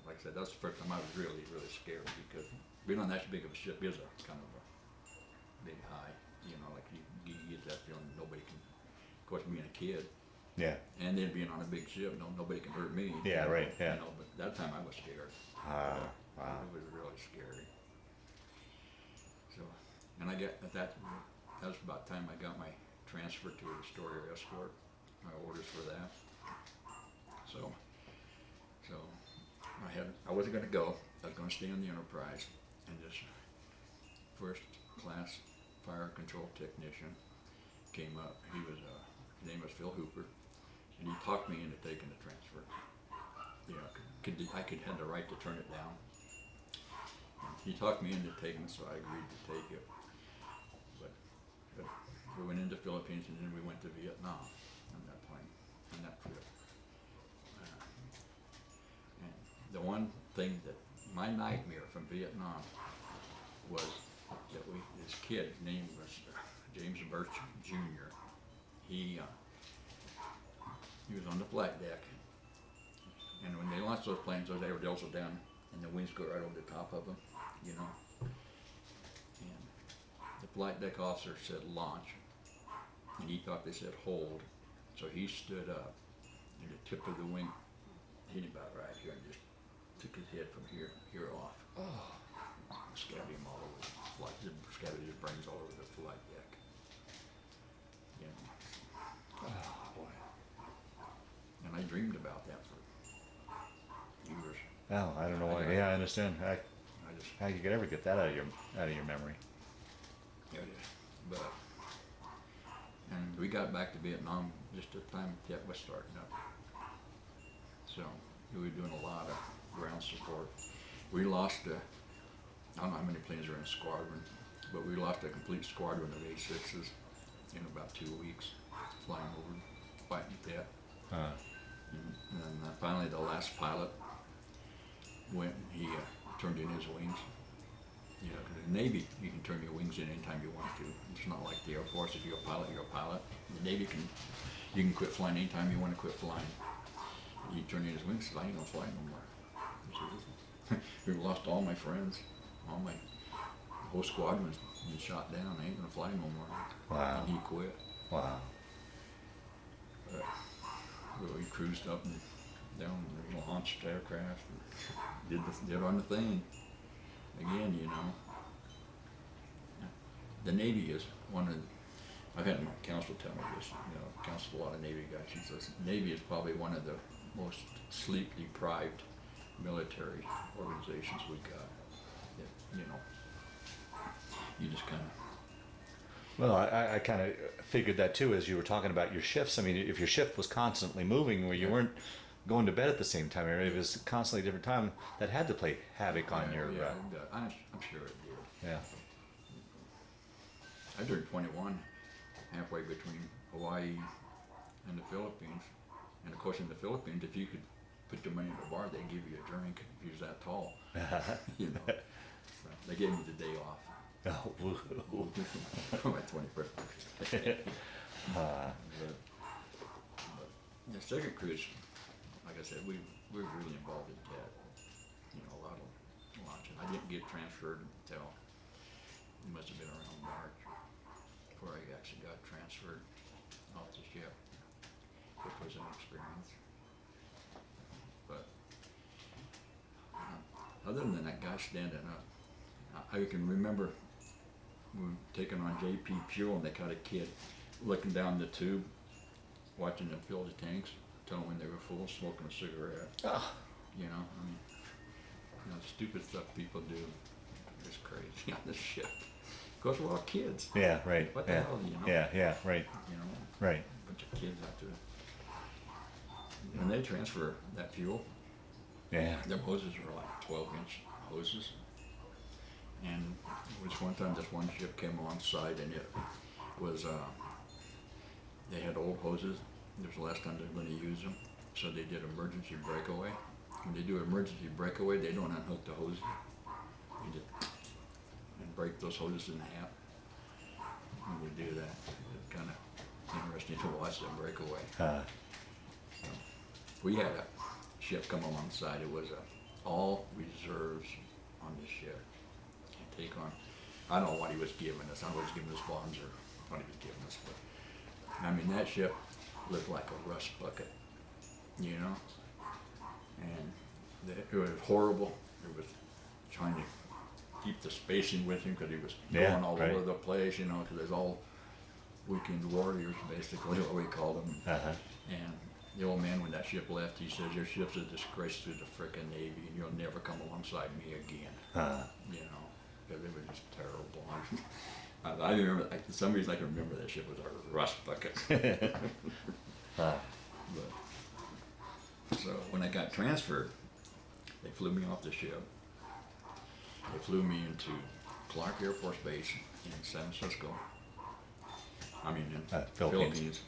[SPEAKER 2] like I said, that's the first time I was really, really scared because being on that big of a ship is a kind of a big high. You know, like you you get that feeling nobody can, of course, being a kid,
[SPEAKER 3] Yeah.
[SPEAKER 2] and then being on a big ship, nobody can hurt me.
[SPEAKER 3] Yeah, right, yeah.
[SPEAKER 2] You know, but that time I was scared.
[SPEAKER 3] Wow.
[SPEAKER 2] It was really scary. So, and I got that was about the time I got my transfer to a destroyer escort, my orders for that. So I wasn't going to go. I was going to stay on the Enterprise, and this first class fire control technician came up. His name was Phil Hooper, and he talked me into taking the transfer. You know, I could have the right to turn it down. He talked me into taking it, so I agreed to take it. But we went into Philippines, and then we went to Vietnam on that plane, on that trip. And the one thing that my nightmare from Vietnam was that this kid, his name was James Birch Jr. He was on the flight deck, and when they launched those planes, those aerodels are down, and the wings go right over the top of them, you know. And the flight deck officer said launch, and he thought they said hold, so he stood up, and the tip of the wing hit him about right here, and just took his head from here off. Oh. Scattered him all over the flight, scattered his brains all over the flight deck. You know.
[SPEAKER 3] Oh, boy.
[SPEAKER 2] And I dreamed about that for years.
[SPEAKER 3] Oh, I don't know why. Yeah, I understand. How you could ever get that out of your memory?
[SPEAKER 2] Yeah, but and we got back to Vietnam just at the time Jet was starting up. So we were doing a lot of ground support. We lost I don't know how many planes were in a squadron, but we lost a complete squadron of A6s in about 2 weeks, flying over, fighting Jet. And finally the last pilot went, he turned in his wings. You know, 'cause in the Navy, you can turn your wings in anytime you want to. It's not like the Air Force. If you're a pilot, you're a pilot. The Navy you can quit flying anytime you want to quit flying. He turned in his wings and said, I ain't gonna fly no more. We lost all my friends, the whole squadron's been shot down. I ain't gonna fly no more.
[SPEAKER 3] Wow.
[SPEAKER 2] And he quit.
[SPEAKER 3] Wow.
[SPEAKER 2] We cruised up and down the launched aircraft and did on the thing. Again, you know. The Navy is I've had my counsel tell me this, you know, counsel a lot of Navy guys. She says Navy is probably one of the most sleep deprived military organizations we got. That, you know, you just kind of.
[SPEAKER 3] Well, I kind of figured that too as you were talking about your shifts. I mean, if your shift was constantly moving, where you weren't going to bed at the same time, or it was constantly a different time, that had to play havoc on your.
[SPEAKER 2] Yeah, I'm sure it did.
[SPEAKER 3] Yeah.
[SPEAKER 2] I turned 21 halfway between Hawaii and the Philippines. And of course in the Philippines, if you could put the money in the bar, they'd give you a drink if you was that tall. You know, so they gave me the day off.
[SPEAKER 3] Oh,
[SPEAKER 2] For my 21st birthday. But the second cruise, like I said, we were really involved in that. You know, a lot of launching. I didn't get transferred until it must have been around March before I actually got transferred off the ship, which was an experience. But other than that guy standing up, I can remember we were taking on JP fuel, and they caught a kid looking down the tube, watching them fill the tanks, telling when they were full, smoking a cigarette.
[SPEAKER 3] Oh.
[SPEAKER 2] You know, I mean, you know, stupid stuff people do is crazy on this ship. Of course, we're all kids.
[SPEAKER 3] Yeah, right.
[SPEAKER 2] What the hell, you know?
[SPEAKER 3] Yeah, right.
[SPEAKER 2] You know,
[SPEAKER 3] Right.
[SPEAKER 2] a bunch of kids out there. When they transfer that fuel,
[SPEAKER 3] Yeah.
[SPEAKER 2] their hoses were like 12-inch hoses. And it was one time this one ship came alongside, and it was, they had old hoses. It was the last time they were going to use them. So they did emergency breakaway. When they do emergency breakaway, they don't unhook the hoses. They just and break those hoses in half. When they do that, it's kind of interesting to watch them breakaway. So we had a ship come alongside. It was all reserves on the ship. Take on, I don't know what he was giving us. I don't know if he was giving us bombs or Don't even give us, but I mean that ship looked like a rust bucket, you know, and it was horrible. It was trying to keep the spacing with him because he was going all over the place, you know, because there's all weekend warriors, basically what we called them.
[SPEAKER 3] Uh-huh.
[SPEAKER 2] And the old man, when that ship left, he says, "Your ship's a disgrace to the frickin' Navy, and you'll never come alongside me again." You know, because it was just terrible. I remember, for some reason, I can remember that ship was a rust bucket. But, so when I got transferred, they flew me off the ship. They flew me into Clark Air Force Base in San Francisco. I mean, in Philippines.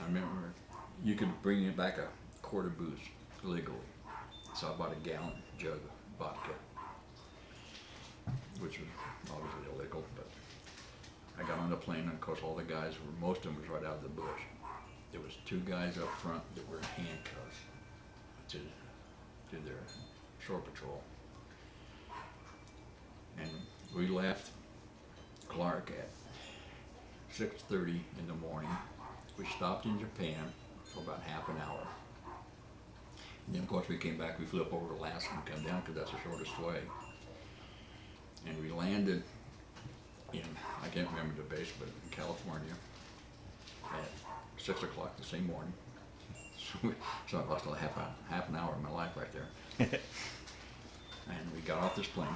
[SPEAKER 2] I remember you could bring it back a quart of booze legally. So I bought a gallon jug of vodka, which was obviously illegal, but I got on the plane, and of course all the guys were, most of them was right out of the bush. There was 2 guys up front that were handcuffs to their shore patrol. And we left Clark at 6:30 in the morning. We stopped in Japan for about half an hour. And then of course we came back, we flew up over to Alaska and come down because that's the shortest way. And we landed in, I can't remember the base, but in California at 6 o'clock the same morning. So I lost half an hour of my life right there. And we got off this plane,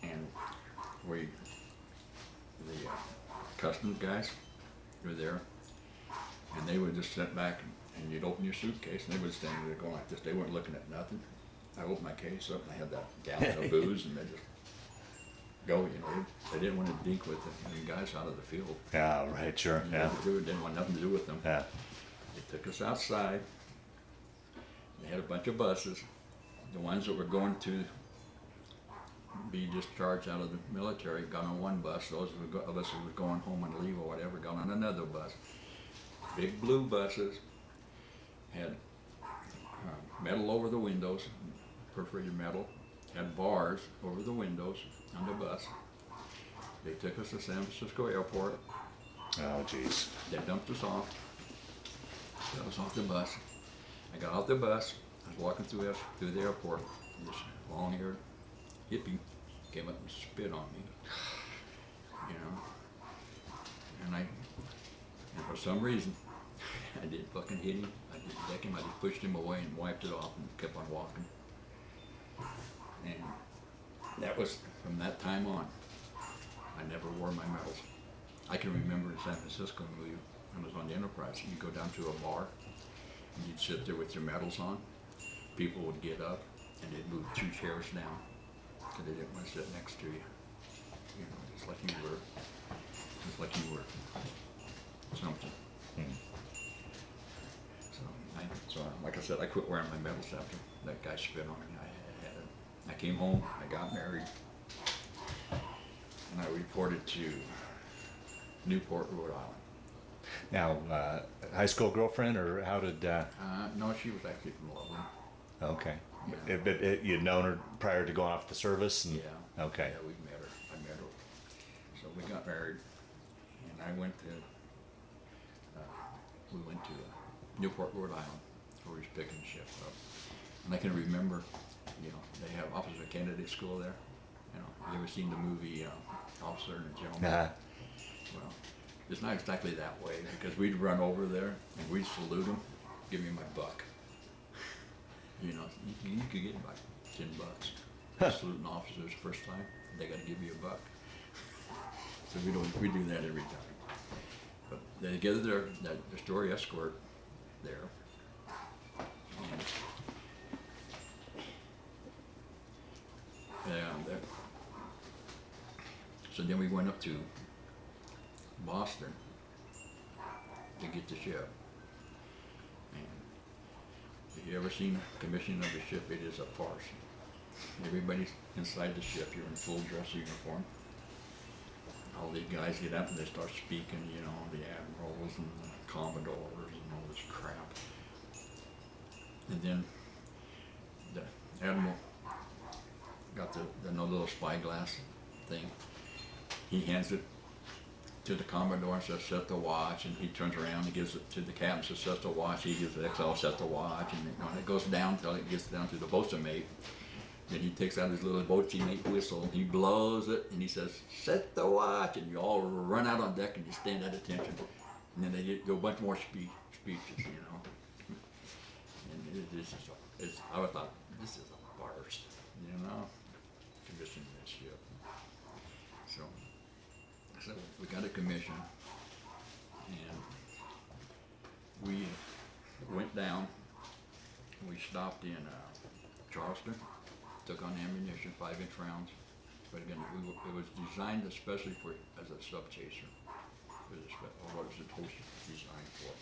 [SPEAKER 2] and the customs guys were there, and they would just sit back, and you'd open your suitcase, and they would stand there going like this. They weren't looking at nothing. I opened my case up, and I had that gallon of booze, and they just go, you know. They didn't want to dink with the guys out of the field.
[SPEAKER 3] Yeah, right, sure.
[SPEAKER 2] Yeah. They didn't want nothing to do with them.
[SPEAKER 3] Yeah.
[SPEAKER 2] They took us outside. They had a bunch of buses. The ones that were going to be discharged out of the military got on one bus. Those of us who were going home and leave or whatever got on another bus. Big blue buses had metal over the windows, perforated metal, had bars over the windows on the bus. They took us to San Francisco Airport.
[SPEAKER 3] Oh, geez.
[SPEAKER 2] They dumped us off. Got us off the bus. I got off the bus. I was walking through the airport. And this long-haired hippie came up and spit on me. You know, and for some reason, I didn't fucking hit him. I didn't deck him. I just pushed him away and wiped it off and kept on walking. And that was from that time on. I never wore my medals. I can remember in San Francisco when I was on the Enterprise, you'd go down to a bar and you'd sit there with your medals on. People would get up and they'd move 2 chairs down because they didn't want to sit next to you. You know, just like you were something. So like I said, I quit wearing my medals after that guy spit on me. I came home, I got married, and I reported to Newport, Rhode Island.
[SPEAKER 3] Now, high school girlfriend, or how did?
[SPEAKER 2] No, she was actually from Loveland.
[SPEAKER 3] Okay.
[SPEAKER 2] Yeah.
[SPEAKER 3] You'd known her prior to going off to service? And,
[SPEAKER 2] Yeah.
[SPEAKER 3] Okay.
[SPEAKER 2] Yeah, I met her. So we got married, and I went to, we went to Newport, Rhode Island, where we was picking the ship up. And I can remember, you know, they have officer candidate school there. You know, you ever seen the movie Officer and a Gentleman?
[SPEAKER 3] Uh-huh.
[SPEAKER 2] Well, it's not exactly that way, because we'd run over there and we'd salute them, give me my buck. You know, you could get about $10. Saluting officers the first time, they got to give you a buck. So we do that every time. But they gathered the story escort there. And so then we went up to Boston to get the ship. And if you ever seen a commissioning of a ship, it is a farce. Everybody's inside the ship, you're in full dress uniform. All these guys get up and they start speaking, you know, the admirals and the commodores and all this crap. And then the admiral got the little spyglass thing, he hands it to the Commodore and says, set the watch, and he turns around and gives it to the captain and says, set the watch. He gives the XL, set the watch, and it goes down until it gets down to the boatswain mate. Then he takes out his little boatswain mate whistle, he blows it, and he says, set the watch, and you all run out on deck and you stand at attention. And then they do a bunch more speeches, you know. And I thought, this is a farce, you know, commissioning this ship. So we got a commission, and we went down, and we stopped in Charleston, took on ammunition, 5-inch rounds. But again, it was designed especially as a sub chaser. What was it designed for?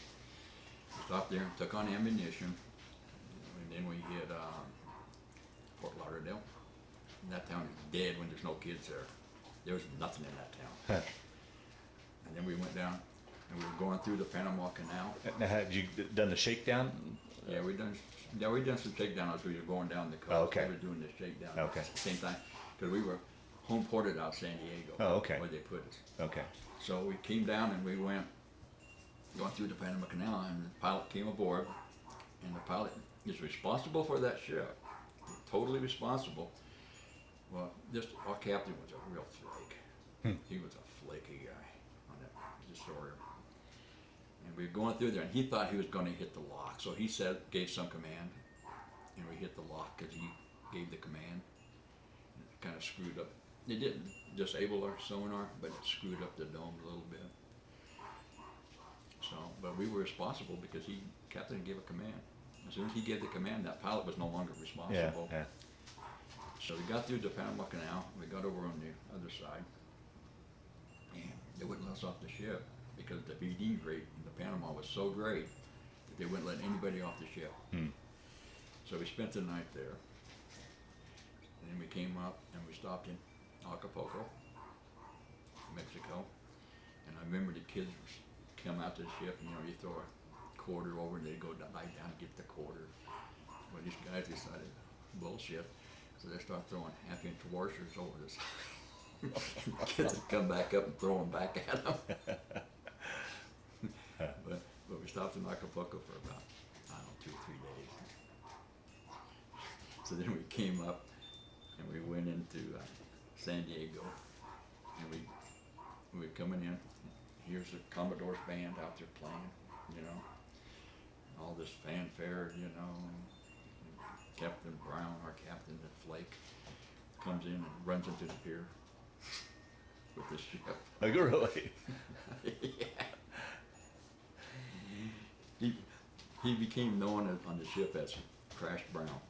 [SPEAKER 2] We stopped there and took on ammunition, and then we hit Fort Lauderdale. And that town is dead when there's no kids there. There was nothing in that town. And then we went down, and we were going through the Panama Canal.
[SPEAKER 3] Now, had you done the shakedown?
[SPEAKER 2] Yeah, we done some shakedown as we were going down the coast.
[SPEAKER 3] Oh, okay.
[SPEAKER 2] We were doing the shakedown
[SPEAKER 3] Okay.
[SPEAKER 2] at the same time, because we were home ported out San Diego.
[SPEAKER 3] Oh, okay.
[SPEAKER 2] Where they put us.
[SPEAKER 3] Okay.
[SPEAKER 2] So we came down and we went going through the Panama Canal, and the pilot came aboard, and the pilot is responsible for that ship, totally responsible. Well, our captain was a real flake. He was a flaky guy on that destroyer. And we were going through there, and he thought he was going to hit the lock, so he gave some command, and we hit the lock because he gave the command. It kind of screwed up. It didn't disable our sonar, but it screwed up the dome a little bit. So, but we were responsible because captain gave a command. As soon as he gave the command, that pilot was no longer responsible.
[SPEAKER 3] Yeah.
[SPEAKER 2] So we got through the Panama Canal, we got over on the other side, and they wouldn't let us off the ship because the VD rate in the Panama was so great that they wouldn't let anybody off the ship. So we spent the night there, and then we came up and we stopped in Acapulco, Mexico, and I remember the kids come out to the ship, and you throw a quarter over and they'd go lie down and get the quarter. Well, these guys decided, bullshit. So they start throwing half-inch washers over this. Kids would come back up and throw them back at them. but we stopped in Acapulco for about, 2 or 3 days. So then we came up and we went into San Diego, and we were coming in. Here's the Commodore's band out there playing, all this fanfare, Captain Brown, our captain, the Flake, comes in and runs into the pier with the ship.
[SPEAKER 3] Like, really?
[SPEAKER 2] Yeah. He became known on the ship as Crash Brown.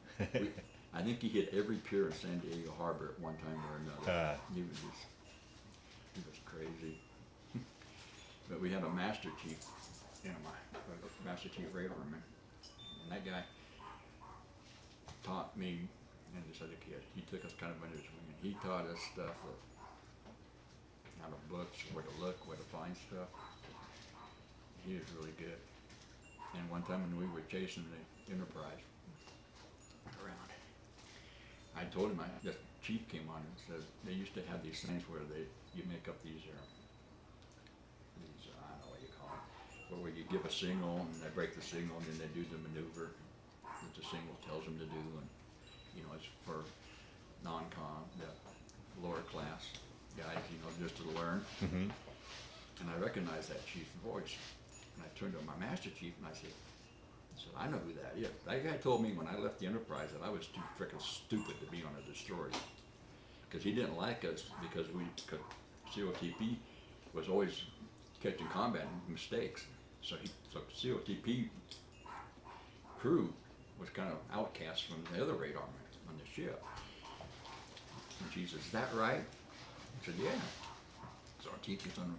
[SPEAKER 2] I think he hit every pier in San Diego Harbor at one time or another. He was crazy. But we had a master chief, master chief radarman, and that guy taught me and this other kid. He took us kind of under his wing, and he taught us stuff out of books, where to look, where to find stuff. He was really good. And one time when we were chasing the Enterprise around, I told him, the chief came on and said they used to have these things where you make up these I don't know what you call them, where you give a signal and they break the signal and then they do the maneuver that the signal tells them to do, and it's for non-com, the lower class guys, just to learn.
[SPEAKER 3] Mm-hmm.
[SPEAKER 2] And I recognized that chief's voice, and I turned to my master chief and I said, I know who that is. That guy told me when I left the Enterprise that I was too frickin' stupid to be on a destroyer, because he didn't like us because COTP was always catching combat mistakes. So COTP crew was kind of outcast from the other radarmen on the ship. And she says, "Is that right?" I said, "Yeah." So our chief gets on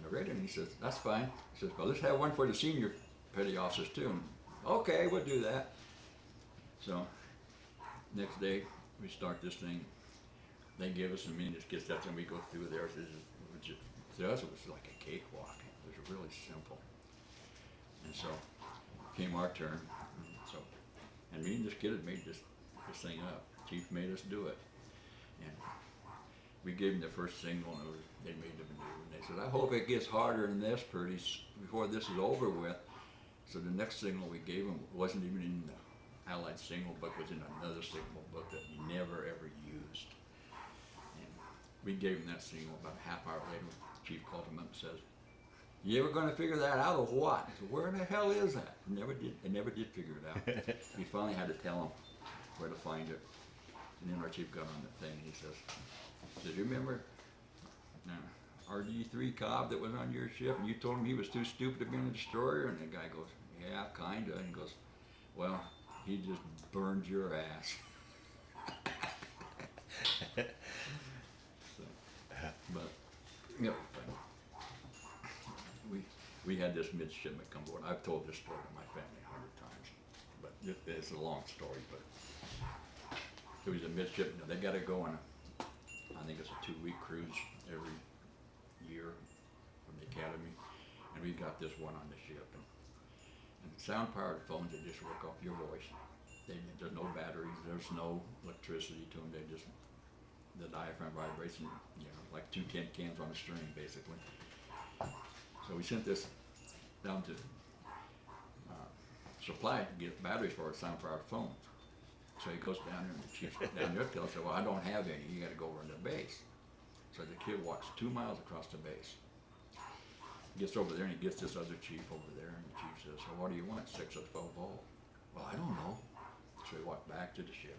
[SPEAKER 2] the radio and he says, "That's fine." He says, "Well, let's have one for the senior petty officers too." And, "Okay, we'll do that." So next day we start this thing. They give us a minute, get stuff, and we go through there. To us, it was like a cakewalk. It was really simple. And so came our turn. And me and this kid had made this thing up. Chief made us do it. And we gave them the first single, and they made the maneuver. And they said, I hope it gets harder than this before this is over with. So the next signal we gave them wasn't even in the Allied signal book, was in another signal book that we never ever used. And we gave them that signal. About a half hour later, the chief called him up and says, "You ever going to figure that out or what?" I said, "Where in the hell is that?" They never did figure it out. We finally had to tell them where to find it. And then our chief got on the thing and he says, "Did you remember RG-3 Cobb that was on your ship, and you told him he was too stupid to be on a destroyer?" And the guy goes, "Yeah, kinda." And he goes, "Well, he just burned your ass." So, but, you know, we had this midshipman come aboard. I've told this story to my family 100 times, but it's a long story. But it was a midshipman. They got to go on I think it's a 2-week cruise every year from the academy, and we got this one on the ship. And sound-powered phones, they just work off your voice. There's no batteries, there's no electricity to them. They just, the diaphragm vibration, like 2 tin cans on a string, basically. So we sent this down to supply to get batteries for our sound-powered phone. So he goes down there, and the chief down there tells him, "Well, I don't have any. You got to go over to the base." So the kid walks 2 miles across the base. Gets over there and he gets this other chief over there, and the chief says, "So what do you want? 6 or 12 volt?" "Well, I don't know." So he walked back to the ship.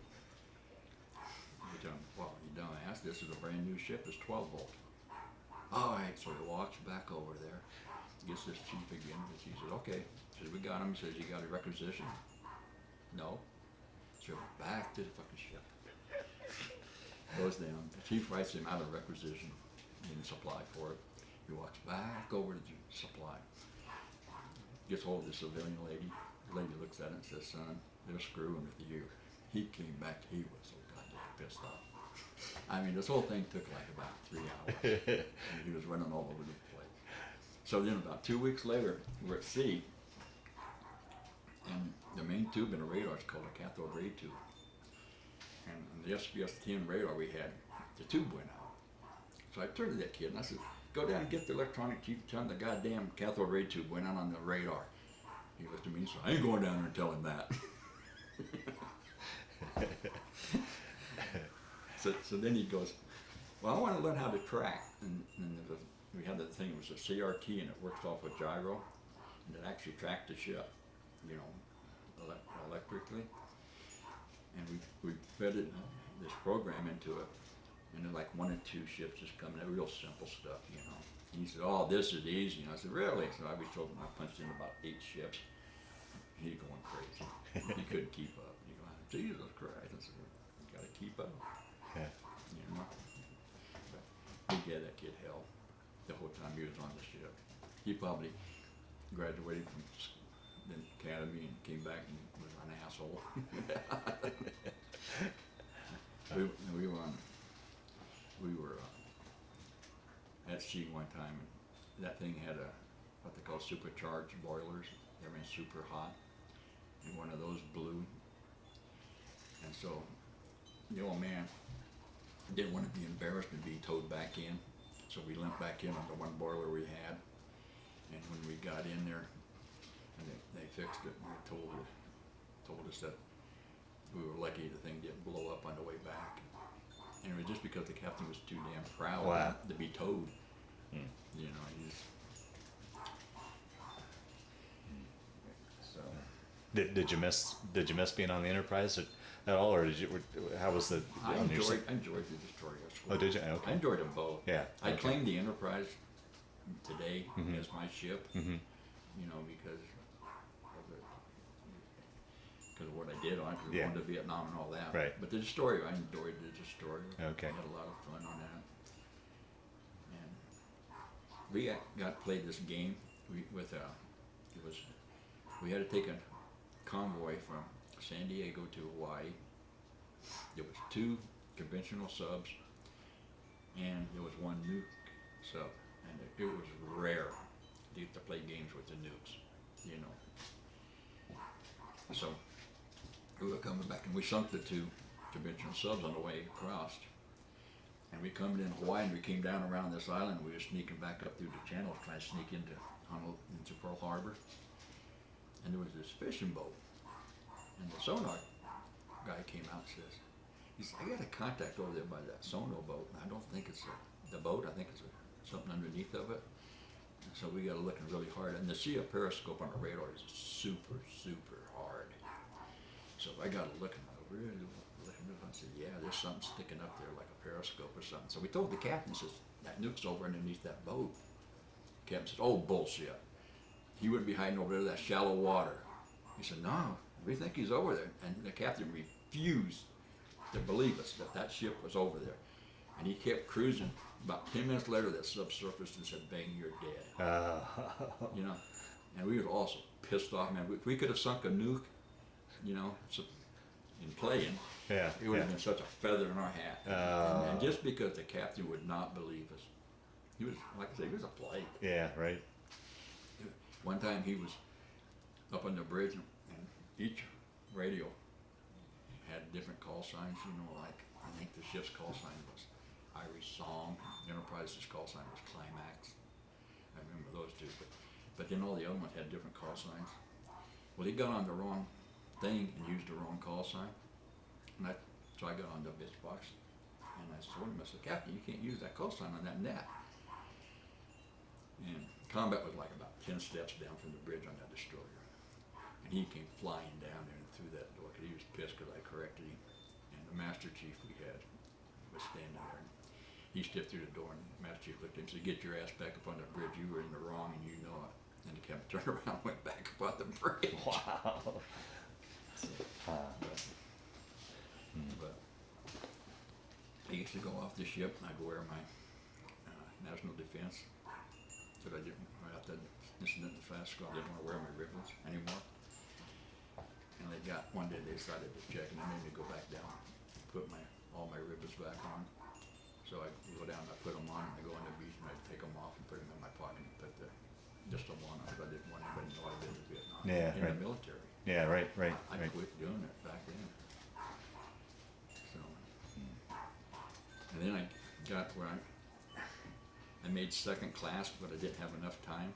[SPEAKER 2] He tell him, "Well, you dumbass, this is a brand new ship. It's 12 volt." "All right." So he walks back over there, gets this chief again, and he says, "Okay." He says, "We got him." He says, "You got a requisition?" "No." So back to the fucking ship. Goes down. The chief writes him out a requisition in supply for it. He walks back over to the supply. Gets hold of the civilian lady. The lady looks at it and says, "Son, they're screwing with you." He came back. He was so goddamn pissed off. I mean, this whole thing took like about 3 hours. And he was running all over the place. So then about 2 weeks later, we're at sea. And the main tube in the radar is called a cathode ray tube. And on the SBS-10 radar we had, the tube went out. So I turned to that kid and I said, "Go down and get the electronic chief and tell him the goddamn cathode ray tube went out on the radar." He looked at me and said, "I ain't going down there and tell him that." So then he goes, "Well, I want to learn how to track." And we had that thing, it was a CRT, and it works off a gyro, and it actually tracked the ship, electrically. And we fed it this program into it, and then like 1 or 2 ships just coming in, real simple stuff. And he said, "Oh, this is easy." And I said, "Really?" So I told him I punched in about 8 ships. He's going crazy. He couldn't keep up. He goes, "Jesus Christ!" I said, "You got to keep up."
[SPEAKER 3] Yeah.
[SPEAKER 2] But he gave that kid hell the whole time he was on the ship. He probably graduated from the academy and came back and was an asshole. We were at sea one time, and that thing had what they call supercharged boilers. They ran super hot, and one of those blew. And so the old man didn't want to be embarrassed and be towed back in, so we limped back in on the one boiler we had. And when we got in there, and they fixed it, and they told us that we were lucky the thing didn't blow up on the way back. And it was just because the captain was too damn proud
[SPEAKER 3] Wow.
[SPEAKER 2] to be towed.
[SPEAKER 1] Hmm.
[SPEAKER 2] So
[SPEAKER 3] Did you miss being on the Enterprise at all, or how was the?
[SPEAKER 2] I
[SPEAKER 3] on your
[SPEAKER 2] enjoyed the destroyer school.
[SPEAKER 3] Oh, did you? Okay.
[SPEAKER 2] I enjoyed them both.
[SPEAKER 3] Yeah.
[SPEAKER 2] I
[SPEAKER 3] Okay.
[SPEAKER 2] claim the Enterprise today
[SPEAKER 3] Mhm.
[SPEAKER 2] as my ship.
[SPEAKER 3] Mhm.
[SPEAKER 2] Because of what I did on it, 'cause we
[SPEAKER 3] Yeah.
[SPEAKER 2] went to Vietnam and all that.
[SPEAKER 3] Right.
[SPEAKER 2] But the destroyer, I enjoyed the destroyer.
[SPEAKER 3] Okay.
[SPEAKER 2] I had a lot of fun on that. And we played this game we had to take a convoy from San Diego to Hawaii. There was 2 conventional subs, and there was 1 nuke sub, and it was rare to get to play games with the nukes, So we were coming back, and we sunk the 2 conventional subs on the way across. And we come in Hawaii, and we came down around this island, and we were sneaking back up through the channel, trying to sneak into Pearl Harbor. And there was this fishing boat, and the sonar guy came out and says, he said, I got a contact over there by that sonar boat, and I don't think it's the boat, I think it's something underneath of it. And so we got looking really hard, and to see a periscope on a radar is super, super hard. So I got looking, really looking up, I said, yeah, there's something sticking up there like a periscope or something. So we told the captain, says, that nuke's over underneath that boat. The captain says, oh, bullshit. He wouldn't be hiding over there, that shallow water. He said, no, we think he's over there. And the captain refused to believe us that that ship was over there. And he kept cruising. About 10 minutes later, that subsurfaced and said, bang, you're dead. You know, and we were also pissed off, man. If we could have sunk a nuke, you know, in playing,
[SPEAKER 3] Yeah.
[SPEAKER 2] it would have
[SPEAKER 3] Yeah.
[SPEAKER 2] been such a feather in our hat. And just because the captain would not believe us, he was, like I said, he was a flake.
[SPEAKER 3] Yeah. Right.
[SPEAKER 2] One time he was up on the bridge, and each radio had different call signs, you know, like I think the ship's call sign was Irish Song, Enterprise's call sign was Climax. I remember those two, but then all the other ones had different call signs. Well, he got on the wrong thing and used the wrong call sign, and so I got on the bitch box, and I told him, I said, Captain, you can't use that call sign on that net. And combat was like about 10 steps down from the bridge on that destroyer. And he came flying down there and through that door, because he was pissed because I corrected him. And the master chief we had was standing there. And he stepped through the door, and the master chief looked at him and said, get your ass back up on the bridge. You were in the wrong and you know it. And the captain turned around and went back up on the bridge.
[SPEAKER 3] Wow.
[SPEAKER 2] But I used to go off the ship, and I'd wear my national defense. But I didn't, right after that incident in the fast squad, I didn't want to wear my ribbons anymore. And one day they decided to check, and they made me go back down, put all my ribbons back on. So I go down, I put them on, and I go on the beach, and I take them off and put them in my pocket and put just the one on, because I didn't want anybody to know I'd been in Vietnam.
[SPEAKER 3] Yeah,
[SPEAKER 2] in
[SPEAKER 3] right.
[SPEAKER 2] the military.
[SPEAKER 3] Yeah. Right. Right.
[SPEAKER 2] I
[SPEAKER 3] Right.
[SPEAKER 2] quit doing it back then. So, and then I got where I made second class, but I didn't have enough time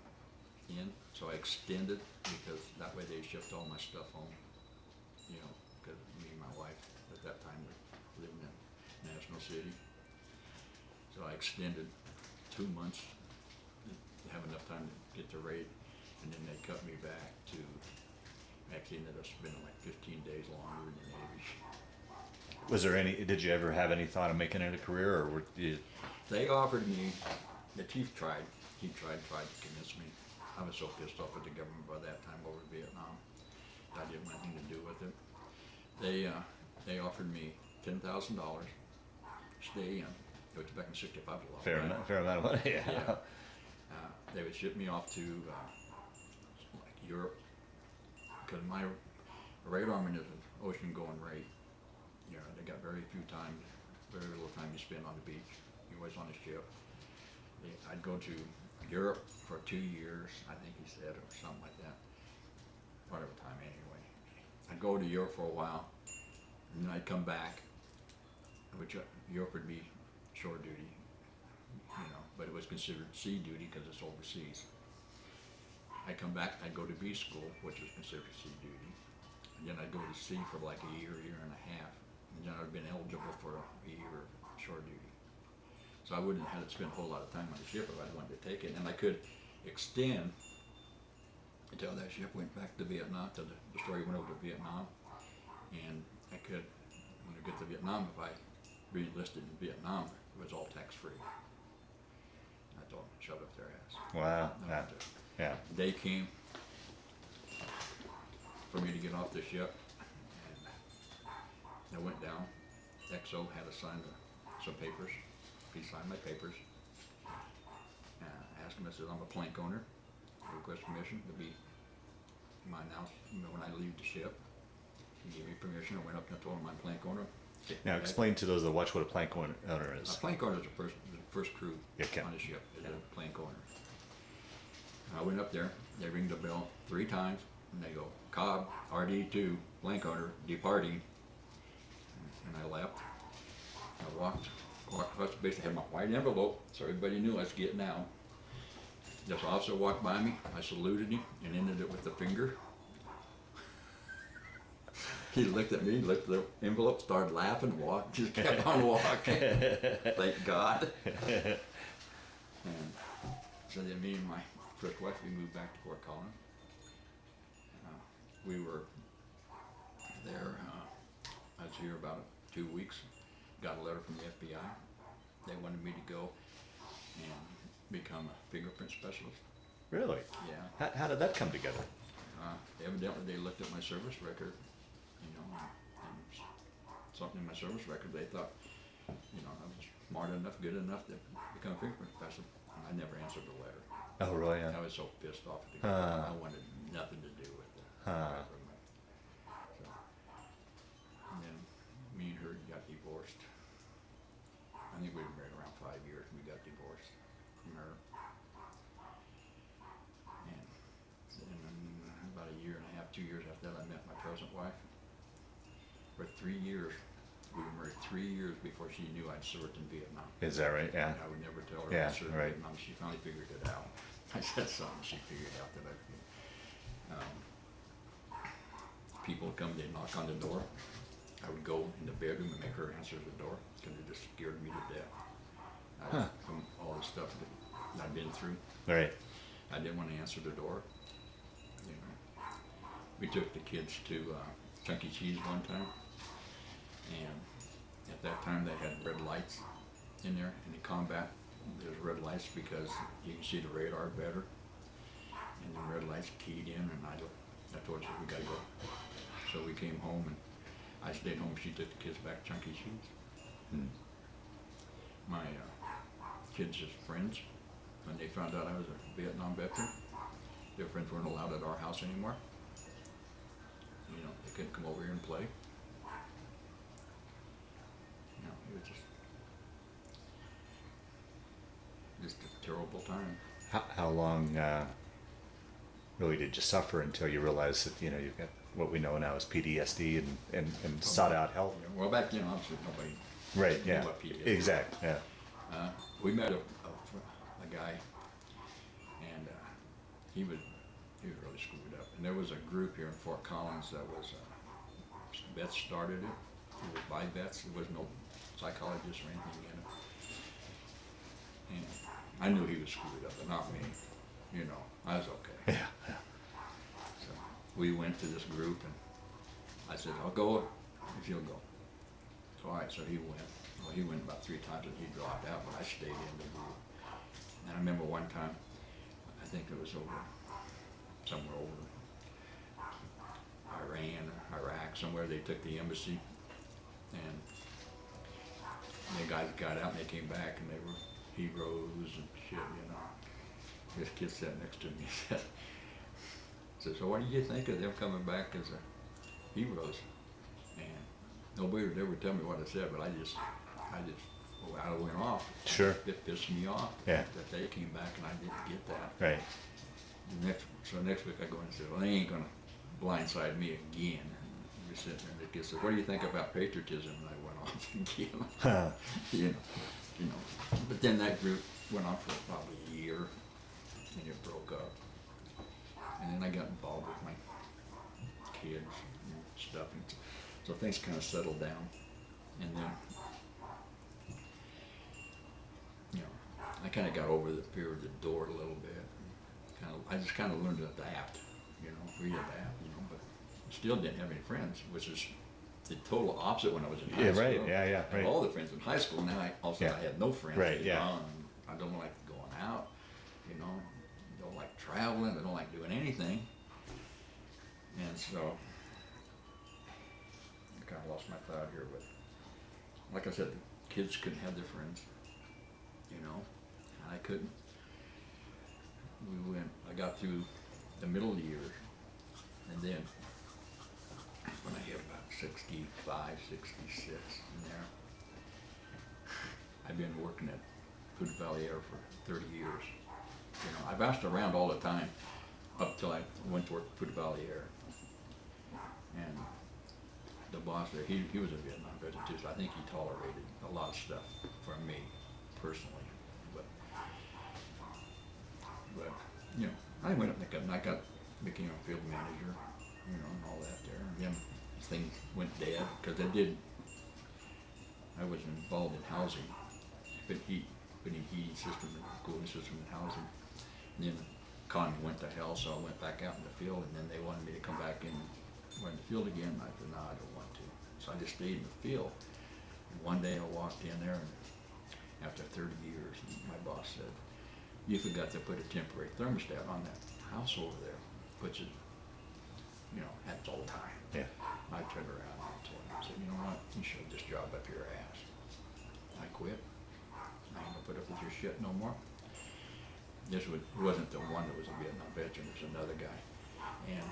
[SPEAKER 2] in, so I extended, because that way they shipped all my stuff home. You know, because me and my wife at that time were living in National City. So I extended 2 months to have enough time to get to rate, and then they cut me back to, actually ended up spending like 15 days longer in the Navy.
[SPEAKER 3] Was there any? Did you ever have any thought of making it a career, or were you?
[SPEAKER 2] They offered me, the chief tried to convince me. I was so pissed off at the government by that time over Vietnam. I didn't want anything to do with it. They offered me $10,000, stay in. It was back in '65, a lot.
[SPEAKER 3] Fair amount of money. Yeah.
[SPEAKER 2] Yeah. They would ship me off to like Europe, because my radarman is an ocean-going rate. You know, they got very little time you spend on the beach. You're always on the ship. I'd go to Europe for 2 years, I think he said, or something like that. Whatever time anyway. I'd go to Europe for a while, and then I'd come back, which Europe would be shore duty, you know, but it was considered sea duty because it's overseas. I'd come back, I'd go to B school, which was considered sea duty, and then I'd go to sea for like a year and a half, and then I'd been eligible for a year of shore duty. So I wouldn't have had to spend a whole lot of time on the ship if I wanted to take it, and I could extend until that ship went back to Vietnam, till the destroyer went over to Vietnam, and I could, when I get to Vietnam, if I re-enlisted in Vietnam, it was all tax-free. I told them, shove up their ass.
[SPEAKER 3] Wow.
[SPEAKER 2] No,
[SPEAKER 3] Yeah. Yeah.
[SPEAKER 2] They came for me to get off the ship, and I went down. XO had to sign some papers. He signed my papers. I asked him, I said, I'm a plank owner. I request permission to be my announcement when I leave the ship. He gave me permission. I went up and told him I'm a plank owner.
[SPEAKER 3] Now explain to those that watch what a plank owner
[SPEAKER 2] A
[SPEAKER 3] is.
[SPEAKER 2] plank owner is the first crew
[SPEAKER 3] Okay.
[SPEAKER 2] on the ship, is a plank owner. I went up there, they ring the bell 3 times, and they go, Cobb, RD2, plank owner, departing. And I left. I walked walked across the base. I had my white envelope, so everybody knew I was getting out. This officer walked by me. I saluted him and ended it with the finger. He looked at me, looked at the envelope, started laughing, walked, just kept on walking. Thank God. And so then me and my first wife, we moved back to Fort Collins. We were there, I was here about 2 weeks, got a letter from the FBI. They wanted me to go and become a fingerprint specialist.
[SPEAKER 3] Really?
[SPEAKER 2] Yeah.
[SPEAKER 3] How did that come together?
[SPEAKER 2] Evidently they looked at my service record, you know, and something in my service record, they thought, you know, I was smart enough, good enough to become a fingerprint specialist. And I never answered the letter.
[SPEAKER 3] Oh, really? Yeah.
[SPEAKER 2] I was so pissed off at the guy. I wanted nothing to do with it. Government. So, and then me and her got divorced. I think we were married around 5 years. We got divorced from her. And then about a year and a half, 2 years after that, I met my present wife. For 3 years. We were married 3 years before she knew I'd served in Vietnam.
[SPEAKER 3] Is that right? Yeah.
[SPEAKER 2] And I would never tell her
[SPEAKER 3] Yeah,
[SPEAKER 2] I served
[SPEAKER 3] right.
[SPEAKER 2] in Vietnam. She finally figured it out. I said something, she figured out that people would come, they'd knock on the door. I would go in the bedroom and make her answer the door because it just scared me to death. From all the stuff that I'd been through.
[SPEAKER 3] Right.
[SPEAKER 2] I didn't want to answer the door. You know, we took the kids to Chuck E. Cheese one time, and at that time they had red lights in there. And in combat, there's red lights because you can see the radar better. And the red lights keyed in, and I told her, we gotta go. So we came home, and I stayed home. She took the kids back to Chuck E. Cheese. My kids' friends, when they found out I was a Vietnam veteran, their friends weren't allowed at our house anymore. You know, they couldn't come over here and play. You know, it was just a terrible time.
[SPEAKER 3] How long really did you suffer until you realized that, you know, you've got what we know now as PTSD and sought out help?
[SPEAKER 2] Well, back then, obviously, nobody
[SPEAKER 3] Right,
[SPEAKER 2] knew
[SPEAKER 3] yeah.
[SPEAKER 2] what PTSD was.
[SPEAKER 3] Exactly, yeah.
[SPEAKER 2] We met a guy, and he was really screwed up. And there was a group here in Fort Collins that was vets started it. It was by vets. There was no psychologist or anything in it. And I knew he was screwed up, but not me. You know, I was okay.
[SPEAKER 3] Yeah.
[SPEAKER 2] So we went to this group, and I said, "I'll go if you'll go." So all right, so he went. Well, he went about 3 times and he dropped out, but I stayed in the group. And I remember one time, I think it was somewhere over Iran or Iraq, somewhere. They took the embassy, and the guys got out and they came back and they were heroes and shit, you know. This kid sat next to me and said, "So what do you think of them coming back as heroes?" And nobody would ever tell me what I said, but I just went off.
[SPEAKER 3] Sure.
[SPEAKER 2] It pissed me off.
[SPEAKER 3] Yeah.
[SPEAKER 2] That they came back and I didn't get that.
[SPEAKER 3] Right.
[SPEAKER 2] So next week I go and say, "Well, they ain't gonna blindside me again." And we sit there and the kid said, "What do you think about patriotism?" And I went off again. you know. But then that group went on for probably a year, and it broke up. And then I got involved with my kids and stuff, and so things kind of settled down. And then, you know, I kind of got over the fear of the door a little bit. I just kind of learned to adapt, you know, readapt, you know, but still didn't have any friends, which is the total opposite when I was in high school.
[SPEAKER 3] Right, yeah,
[SPEAKER 2] I
[SPEAKER 3] right.
[SPEAKER 2] had all the friends in high school. Now I had no friends.
[SPEAKER 3] Right,
[SPEAKER 2] you
[SPEAKER 3] yeah.
[SPEAKER 2] know, and I don't like going out, you know, don't like traveling, I don't like doing anything. And so, I kind of lost my thought here, but like I said, the kids couldn't have their friends, you know, and I couldn't. I got through the middle year, and then when I hit about 65, 66 in there, I've been working at Poudre Valley Air for 30 years. You know, I bounced around all the time up till I went to work at Poudre Valley Air. And the boss there, he was a Vietnam veteran too, so I think he tolerated a lot of stuff from me personally. But you know, I went up and I became a field manager, you know, and all that there. And then things went dead because I was involved in housing, putting heating system and cooling system in housing. And then the economy went to hell, so I went back out in the field, and then they wanted me to come back in the field again. And I said, no, I don't want to. So I just stayed in the field. And one day I walked in there, and after 30 years, my boss said, you forgot to put a temporary thermostat on that house over there, which is, you know, happens all the time.
[SPEAKER 3] Yeah.
[SPEAKER 2] I turned around and told him, I said, you know what, you shoved this job up your ass. I quit. I ain't gonna put up with your shit no more. It wasn't the one that was a Vietnam veteran, it was another guy. And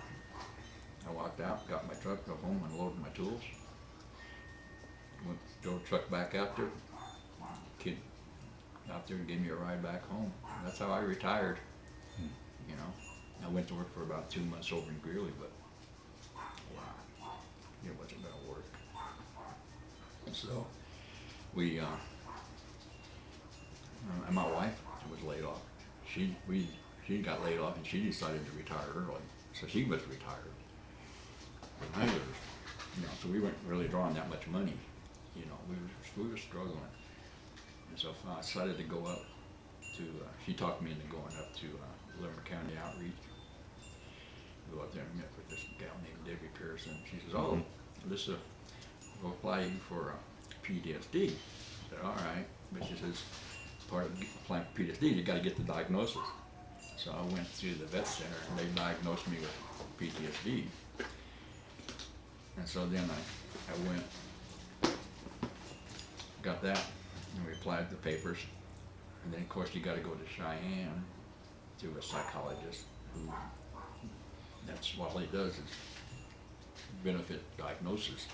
[SPEAKER 2] I walked out, got in my truck, drove home, unloaded my tools. Drove the truck back out there. Kid out there and gave me a ride back home. That's how I retired. You know, I went to work for about 2 months over in Greeley, but yeah, it wasn't going to work. And so and my wife was laid off. She got laid off and she decided to retire early, so she was retired. And I was, you know, so we weren't really drawing that much money. You know, we were struggling. And so I decided to go up to, she talked me into going up to Limerick County Outreach. Go up there and met with this gal named Debbie Pearson. She says, oh, Alyssa, we'll apply you for PTSD. I said, all right. But she says, part of applying for PTSD, you got to get the diagnosis. So I went to the vet center and they diagnosed me with PTSD. And so then I went, got that, and we applied the papers. And then of course you got to go to Cheyenne to a psychologist who, that's what he does is benefit diagnosis.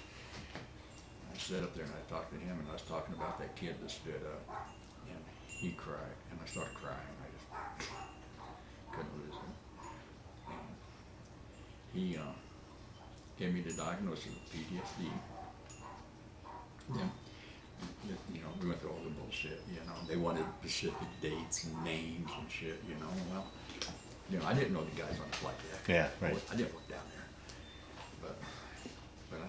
[SPEAKER 2] I sat up there and I talked to him and I was talking about that kid that stood up and he cried and I started crying. I just couldn't lose him. And he gave me the diagnosis of PTSD. Then, you know, we went through all the bullshit, you know. They wanted specific dates and names and shit, you know. Well, you know, I didn't know the guys on the flight deck.
[SPEAKER 3] Yeah, right.
[SPEAKER 2] I didn't work down there. But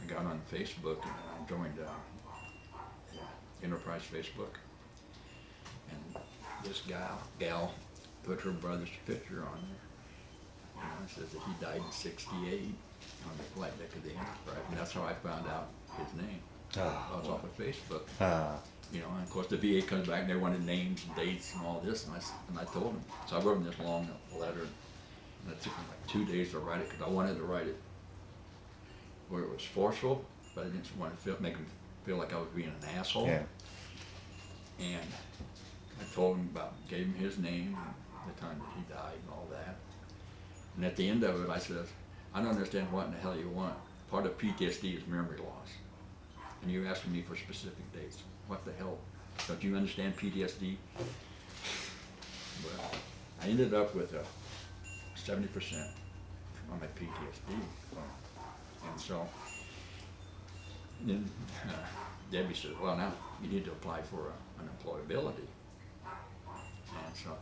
[SPEAKER 2] I got on Facebook and I joined Enterprise Facebook. And this gal put her brother's picture on there. You know, it says that he died in '68 on the flight deck of the Enterprise. And that's how I found out his name. I was off of Facebook. You know, and of course the VA comes back and they wanted names and dates and all this, and I told them. So I wrote them this long letter, and it took me like 2 days to write it because I wanted to write it where it was forceful, but I didn't want to make them feel like I was being an asshole.
[SPEAKER 3] Yeah.
[SPEAKER 2] And I told him gave him his name, and the time that he died, and all that. And at the end of it, I said, I don't understand what in the hell you want. Part of PTSD is memory loss, and you're asking me for specific dates. What the hell? Don't you understand PTSD? Well, I ended up with 70% on my PTSD. And so then Debbie said, well, now you need to apply for unemployability. And so,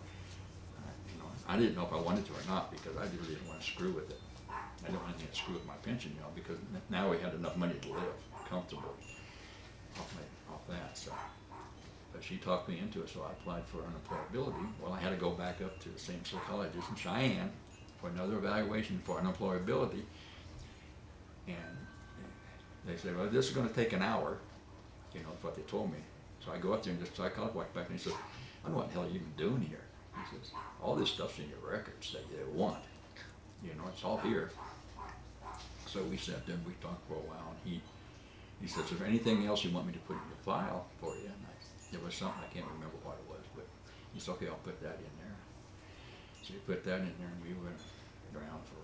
[SPEAKER 2] you know, I didn't know if I wanted to or not because I really didn't want to screw with it. I didn't want to screw with my pension, you know, because now we had enough money to live comfortably off that. So, but she talked me into it, so I applied for unemployability. Well, I had to go back up to the same psychologist in Cheyenne for another evaluation for unemployability. And they said, well, this is going to take an hour. You know, that's what they told me. So I go up there and this psychologist walked back and he said, I don't know what the hell you're even doing here. He says, all this stuff's in your records that you want. You know, it's all here. So we sat there and we talked for a while, and he says, is there anything else you want me to put in your file for you? And there was something, I can't remember what it was, but he said, okay, I'll put that in there. So he put that in there, and we went around for,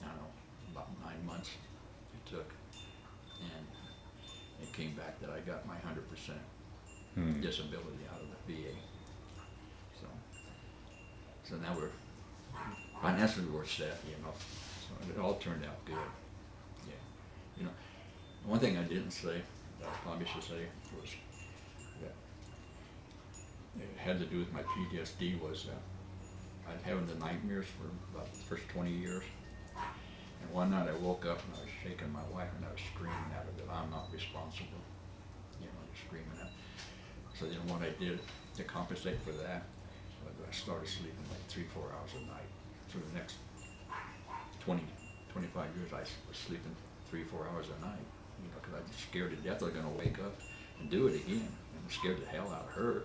[SPEAKER 2] I don't know, about 9 months it took. And it came back that I got my 100% disability out of the VA. So now financially we're set, you know. So it all turned out good. One thing I didn't say, that I probably should say, was that it had to do with my PTSD. Was I was having the nightmares for about the first 20 years. And one night I woke up and I was shaking my wife and I was screaming at her that I'm not responsible. Just screaming at her. So then what I did to compensate for that was I started sleeping like 3-4 hours a night. For the next 20, 25 years I was sleeping 3-4 hours a night. Because I was scared to death I was going to wake up and do it again. And I scared the hell out of her.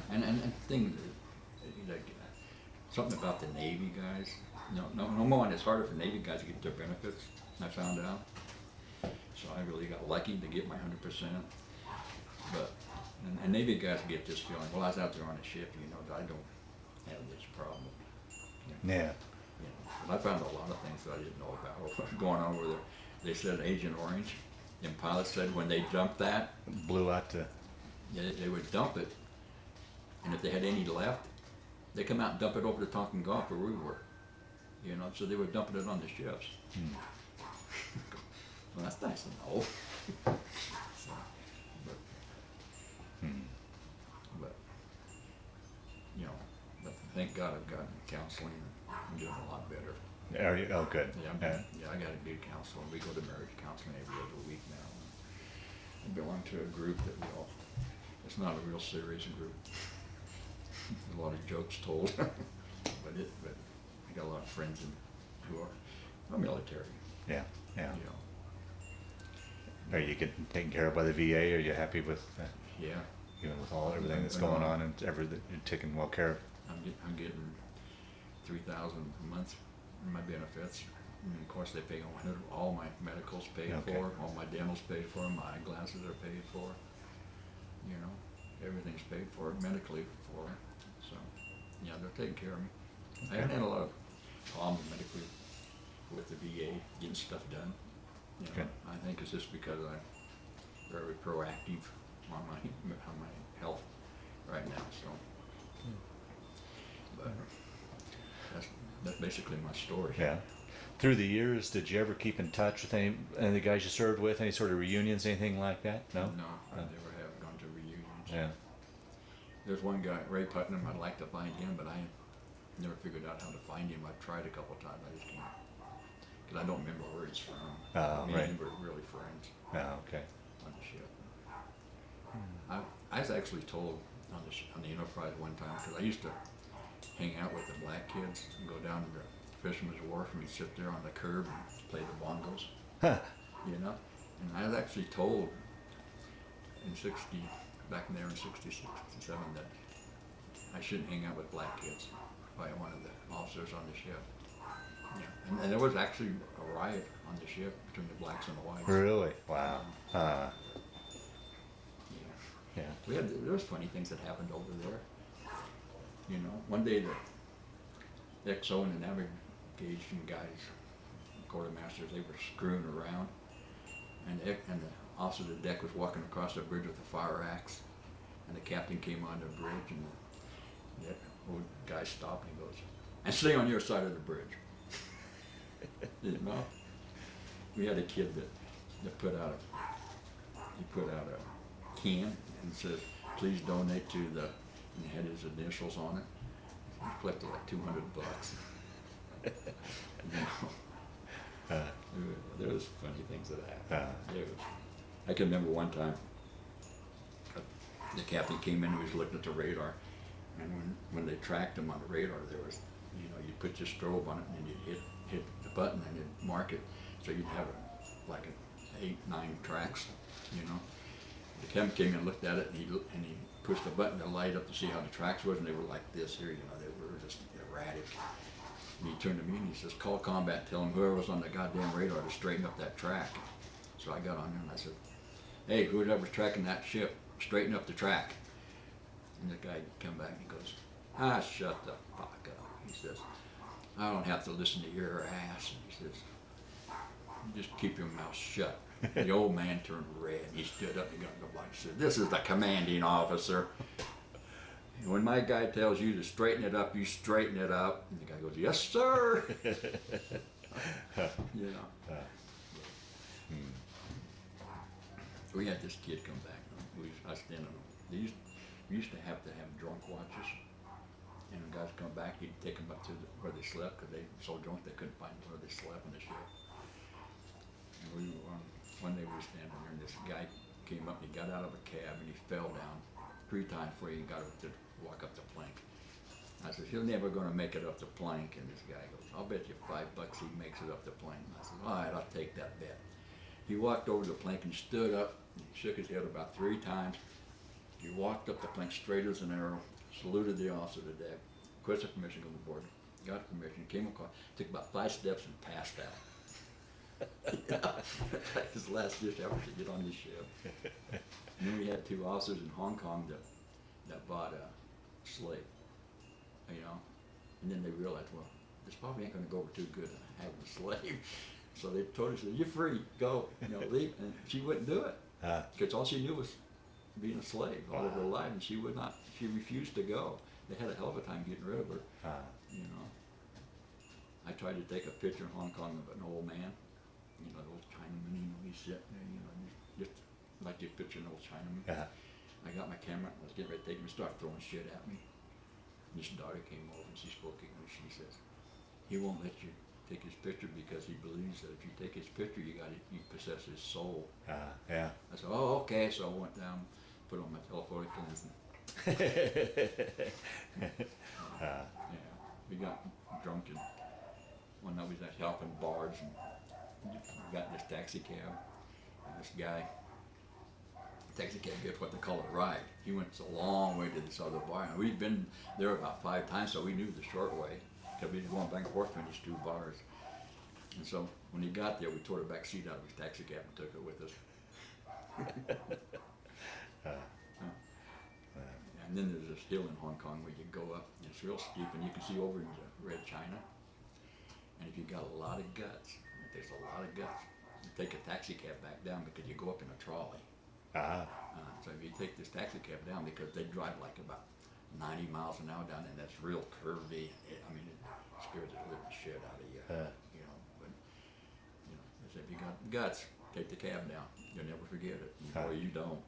[SPEAKER 2] And things, something about the Navy guys. No more, and it's harder for Navy guys to get their benefits, I found out. So I really got lucky to get my 100%. But, and Navy guys get this feeling, well, I was out there on a ship, I don't have this problem.
[SPEAKER 3] Yeah.
[SPEAKER 2] And I found a lot of things that I didn't know about what was going on over there. They said Agent Orange, and pilots said when they dumped that,
[SPEAKER 3] Blew out to.
[SPEAKER 2] they would dump it, and if they had any left, they come out and dump it over the Tonkin Gulf where we were. So they were dumping it on the ships. Well, that's nice to know. So, but but thank God I've gotten counseling. I'm doing a lot better.
[SPEAKER 3] Are you? Oh, good.
[SPEAKER 2] Yeah, I got a good counselor. We go to marriage counseling every other week now. I belong to a group that it's not a real serious group. A lot of jokes told, but I got a lot of friends who are military.
[SPEAKER 3] Yeah. Are you getting taken care of by the VA? Are you happy with?
[SPEAKER 2] Yeah.
[SPEAKER 3] With everything that's going on and everything, you're taken well care of.
[SPEAKER 2] I'm getting $3,000 a month in my benefits. And of course, they pay all my medicals paid for, all my dental's paid for, my eyeglasses are paid for. Everything's paid for medically for. So, yeah, they're taking care of me. I haven't had a lot of problems medically with the VA getting stuff done. I think it's just because I'm very proactive on my health right now. So, but that's basically my story.
[SPEAKER 3] Yeah. Through the years, did you ever keep in touch with any of the guys you served with? Any sort of reunions, anything like that? No.
[SPEAKER 2] No, I never have gone to reunions.
[SPEAKER 3] Yeah.
[SPEAKER 2] There's one guy, Ray Putnam. I'd like to find him, but I never figured out how to find him. I've tried a couple times. I just can't. Because I don't remember where he's from. Me and him were really friends.
[SPEAKER 3] Oh, okay.
[SPEAKER 2] On the ship. I was actually told on the Enterprise one time, because I used to hang out with the black kids and go down to the Fisherman's Wharf and we'd sit there on the curb and play the bongos.
[SPEAKER 3] Huh.
[SPEAKER 2] And I was actually told back there in 66, 67, that I shouldn't hang out with black kids by one of the officers on the ship. Yeah. And there was actually a riot on the ship between the blacks and the whites.
[SPEAKER 3] Really? Wow. Yeah.
[SPEAKER 2] There was funny things that happened over there. One day the XO and the navigation guys, quartermasters, they were screwing around, and the officer of the deck was walking across the bridge with a fire axe, and the captain came on the bridge, and the old guy stopped and he goes, "And stay on your side of the bridge." We had a kid that put out a can and said, "Please donate to the," and he had his initials on it. He collected like $200. There was funny things that happened. I can remember one time the captain came in and was looking at the radar, and when they tracked him on the radar, there was, you put your strobe on it and you'd hit the button and it'd mark it, so you'd have like 8-9 tracks. The captain came in and looked at it, and he pushed the button to light up to see how the tracks was, and they were like this here. They were just erratic. And he turned to me and he says, "Call combat, tell him whoever was on the goddamn radar to straighten up that track." So I got on there and I said, "Hey, whoever's tracking that ship, straighten up the track." And the guy come back and he goes, "Shut the fuck up." He says, "I don't have to listen to your ass." And he says, "Just keep your mouth shut." The old man turned red. He stood up and got in the block and said, "This is the commanding officer. When my guy tells you to straighten it up, you straighten it up." And the guy goes, "Yes, sir." You know. We had this kid come back. I was standing. We used to have drunk watches, and when guys come back, he'd take them up to where they slept because they were so drunk they couldn't find where they slept on the ship. And one day we were standing there, and this guy came up. And he got out of a cab and he fell down 3 times before he got up to walk up the plank. I said, "He'll never going to make it up the plank." And this guy goes, "I'll bet you $5 he makes it up the plank." And I said, "All right, I'll take that bet." He walked over the plank and stood up, and he shook his head about 3 times. He walked up the plank straight as an arrow, saluted the officer of the deck, requested permission to go aboard, got permission, came across, took about 5 steps and passed out. That's like his last ditch effort to get on this ship. And then we had 2 officers in Hong Kong that bought a slave, you know, and then they realized, well, this probably ain't going to go over too good having a slave. So they told her, "You're free, go, leave." And she wouldn't do it because all she knew was being a slave all of her life, and she would not. She refused to go. They had a hell of a time getting rid of her. I tried to take a picture in Hong Kong of an old man, the old Chinaman. He's sitting there, just like you picture an old Chinaman. I got my camera. I was getting ready to take him. He started throwing shit at me. And this daughter came over and she spoke English. She says, "He won't let you take his picture because he believes that if you take his picture, you possess his soul."
[SPEAKER 3] Yeah.
[SPEAKER 2] I said, "Oh, okay." So I went down, put on my telephotic lens, and we got drunk, and one night we was actually helping bars, and we got in this taxi cab, and this guy, taxi cab gets what they call a ride. He went a long way to this other bar, and we'd been there about 5 times, so we knew the short way, because we were going back and forth between these 2 bars. And so when he got there, we tore the back seat out of his taxi cab and took it with us. And then there's this hill in Hong Kong where you go up, and it's real steep, and you can see over into Red China. And if you got a lot of guts, if there's a lot of guts, you take a taxi cab back down because you go up in a trolley. So if you take this taxi cab down, because they drive like about 90 miles an hour down, and that's real curvy. It scares the living shit out of you. But I said, if you got guts, take the cab down. You'll never forget it. Or you don't.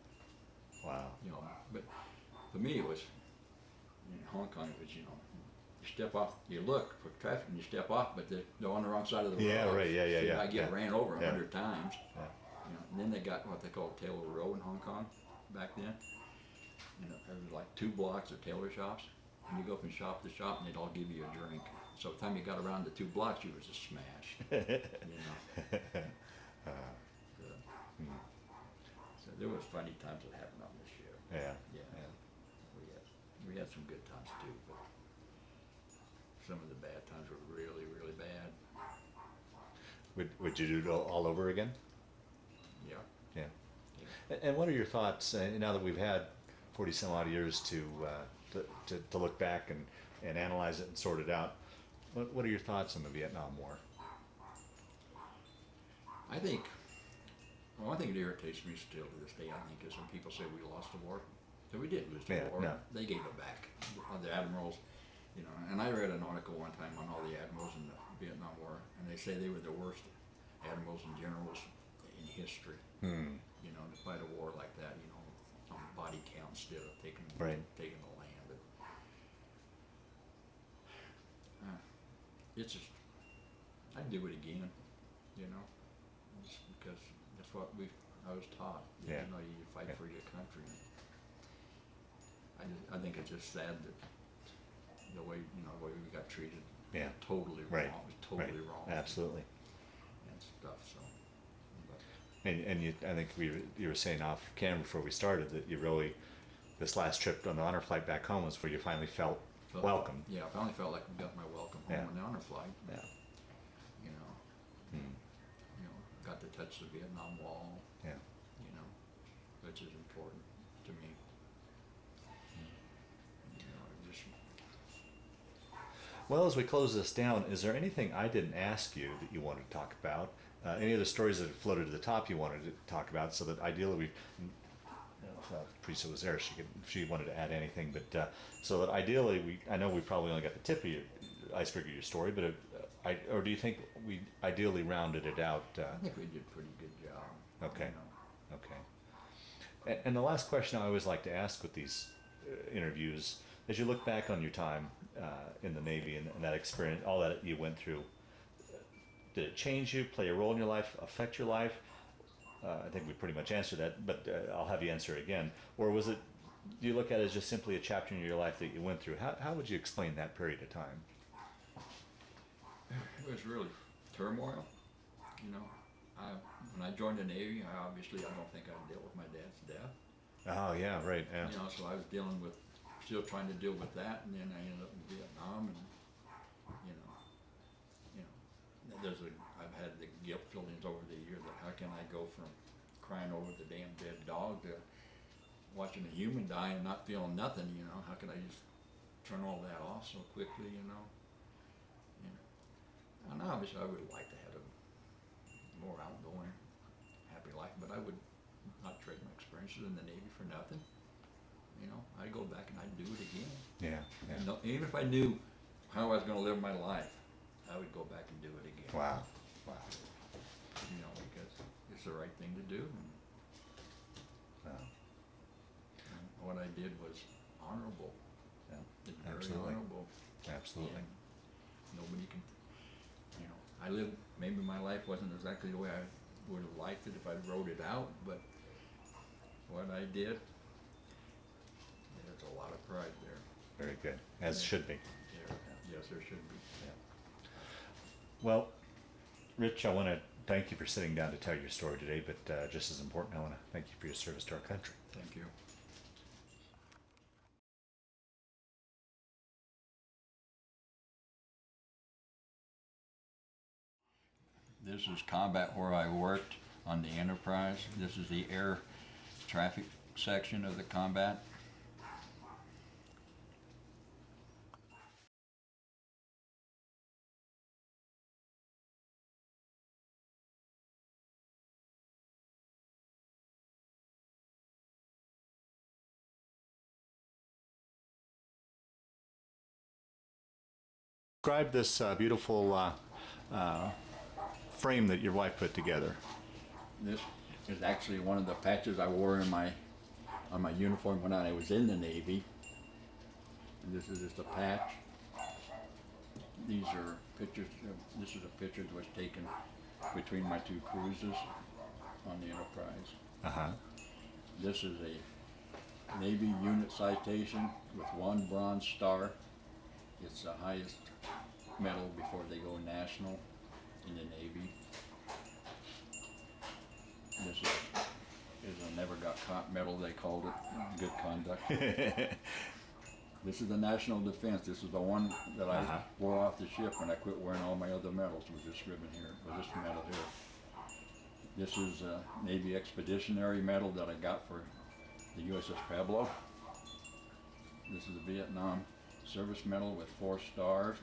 [SPEAKER 3] Wow.
[SPEAKER 2] But for me, it was in Hong Kong. It was you step off, you look for traffic, and you step off, but they're on the wrong side of the road.
[SPEAKER 3] Yeah, right. Yeah.
[SPEAKER 2] So you might get ran over 100 times.
[SPEAKER 3] Yeah.
[SPEAKER 2] And then they got what they call Taylor Row in Hong Kong back then. There was like 2 blocks of tailor shops, and you go from shop to shop, and they'd all give you a drink. So by the time you got around the 2 blocks, you was a smash. So there was funny times that happened on this ship.
[SPEAKER 3] Yeah.
[SPEAKER 2] We had some good times too, but some of the bad times were really, really bad.
[SPEAKER 3] Would you do it all over again?
[SPEAKER 2] Yeah.
[SPEAKER 3] And what are your thoughts now that we've had 40 some odd years to look back and analyze it and sort it out? What are your thoughts on the Vietnam War?
[SPEAKER 2] I think one thing that irritates me still to this day, I think, is when people say we lost the war. So we did lose the war.
[SPEAKER 3] No.
[SPEAKER 2] They gave it back. The admirals, and I read an article one time on all the admirals in the Vietnam War, and they say they were the worst admirals and generals in history. To fight a war like that, on body count instead of taking the land. But, it's just, I'd do it again, just because that's what I was taught.
[SPEAKER 3] Yeah.
[SPEAKER 2] You fight for your country. I think it's just sad that the way we got treated.
[SPEAKER 3] Yeah.
[SPEAKER 2] Totally wrong. It was totally wrong.
[SPEAKER 3] Absolutely.
[SPEAKER 2] And stuff. So.
[SPEAKER 3] And I think you were saying off camera before we started that you really, this last trip on the honor flight back home was where you finally felt welcome.
[SPEAKER 2] Yeah, I finally felt like we got my welcome home on the honor flight.
[SPEAKER 3] Yeah.
[SPEAKER 2] Got to touch the Vietnam Wall.
[SPEAKER 3] Yeah.
[SPEAKER 2] Which is important to me.
[SPEAKER 3] Well, as we close this down, is there anything I didn't ask you that you wanted to talk about? Any of the stories that have floated to the top you wanted to talk about, so that ideally if Teresa was there, she wanted to add anything, but so that ideally I know we probably only got the tip of your iceberg of your story, but or do you think we ideally rounded it out?
[SPEAKER 2] I think we did a pretty good job.
[SPEAKER 3] Okay.
[SPEAKER 2] You know.
[SPEAKER 3] Okay. And the last question I always like to ask with these interviews, as you look back on your time in the Navy and that experience, all that you went through, did it change you, play a role in your life, affect your life? I think we pretty much answered that, but I'll have you answer it again. Or was it, do you look at it as just simply a chapter in your life that you went through? How would you explain that period of time?
[SPEAKER 2] It was really turmoil, you know. When I joined the Navy, I don't think I dealt with my dad's death.
[SPEAKER 3] Oh, yeah, right, yeah.
[SPEAKER 2] You know, so I was still trying to deal with that, and then I ended up in Vietnam, and I've had the guilt feelings over the years that how can I go from crying over the damn dead dog to watching a human die and not feeling nothing, you know? How can I just turn all that off so quickly, you know? And obviously I would like to have a more outgoing, happy life, but I would not trade my experiences in the Navy for nothing. You know, I'd go back and I'd do it again.
[SPEAKER 3] Yeah, yeah.
[SPEAKER 2] And even if I knew how I was going to live my life, I would go back and do it again.
[SPEAKER 3] Wow.
[SPEAKER 2] You know, because it's the right thing to do.
[SPEAKER 3] Wow.
[SPEAKER 2] And what I did was honorable.
[SPEAKER 3] Yeah,
[SPEAKER 2] It's very
[SPEAKER 3] absolutely.
[SPEAKER 2] honorable.
[SPEAKER 3] Absolutely.
[SPEAKER 2] And nobody can, you know, maybe my life wasn't exactly the way I would have liked it if I wrote it out, but what I did, there's a lot of pride there.
[SPEAKER 3] Very good, as should be.
[SPEAKER 2] Yes, there should be.
[SPEAKER 3] Yeah. Well, Rich, I want to thank you for sitting down to tell your story today, but just as important, I want to thank you for your service to our country.
[SPEAKER 2] Thank you. This is combat where I worked on the Enterprise. This is the air traffic section of the combat.
[SPEAKER 3] Describe this beautiful frame that your wife put together.
[SPEAKER 2] This is actually one of the patches I wore on my uniform when I was in the Navy. And this is just a patch. These are pictures. This is a picture that was taken between my two cruises on the Enterprise.
[SPEAKER 3] Uh-huh.
[SPEAKER 2] This is a Navy unit citation with 1 bronze star. It's the highest medal before they go national in the Navy. This is a never got caught medal, they called it, good conduct. This is the National Defense. This is the one that I wore off the ship when I quit wearing all my other medals. Was this ribbon here, or this medal here. This is a Navy Expeditionary Medal that I got for the USS Pueblo. This is a Vietnam Service Medal with 4 stars,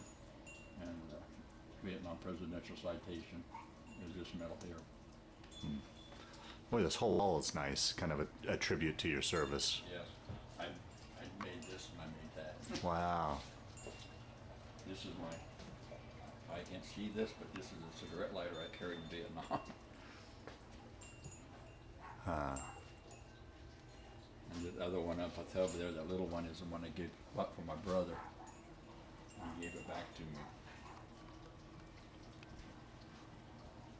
[SPEAKER 2] and Vietnam Presidential Citation is this medal here.
[SPEAKER 3] Boy, this whole wall is nice, kind of a tribute to your service.
[SPEAKER 2] Yes, I made this and I made that.
[SPEAKER 3] Wow.
[SPEAKER 2] This is I can't see this, but this is a cigarette lighter I carried in Vietnam. And the other one up above there, that little one, is the one I bought for my brother. He gave it back to me.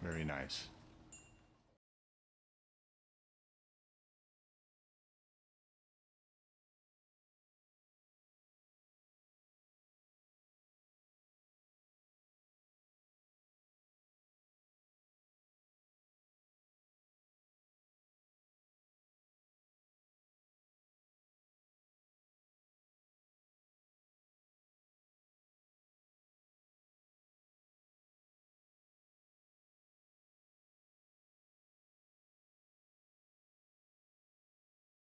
[SPEAKER 3] Very nice.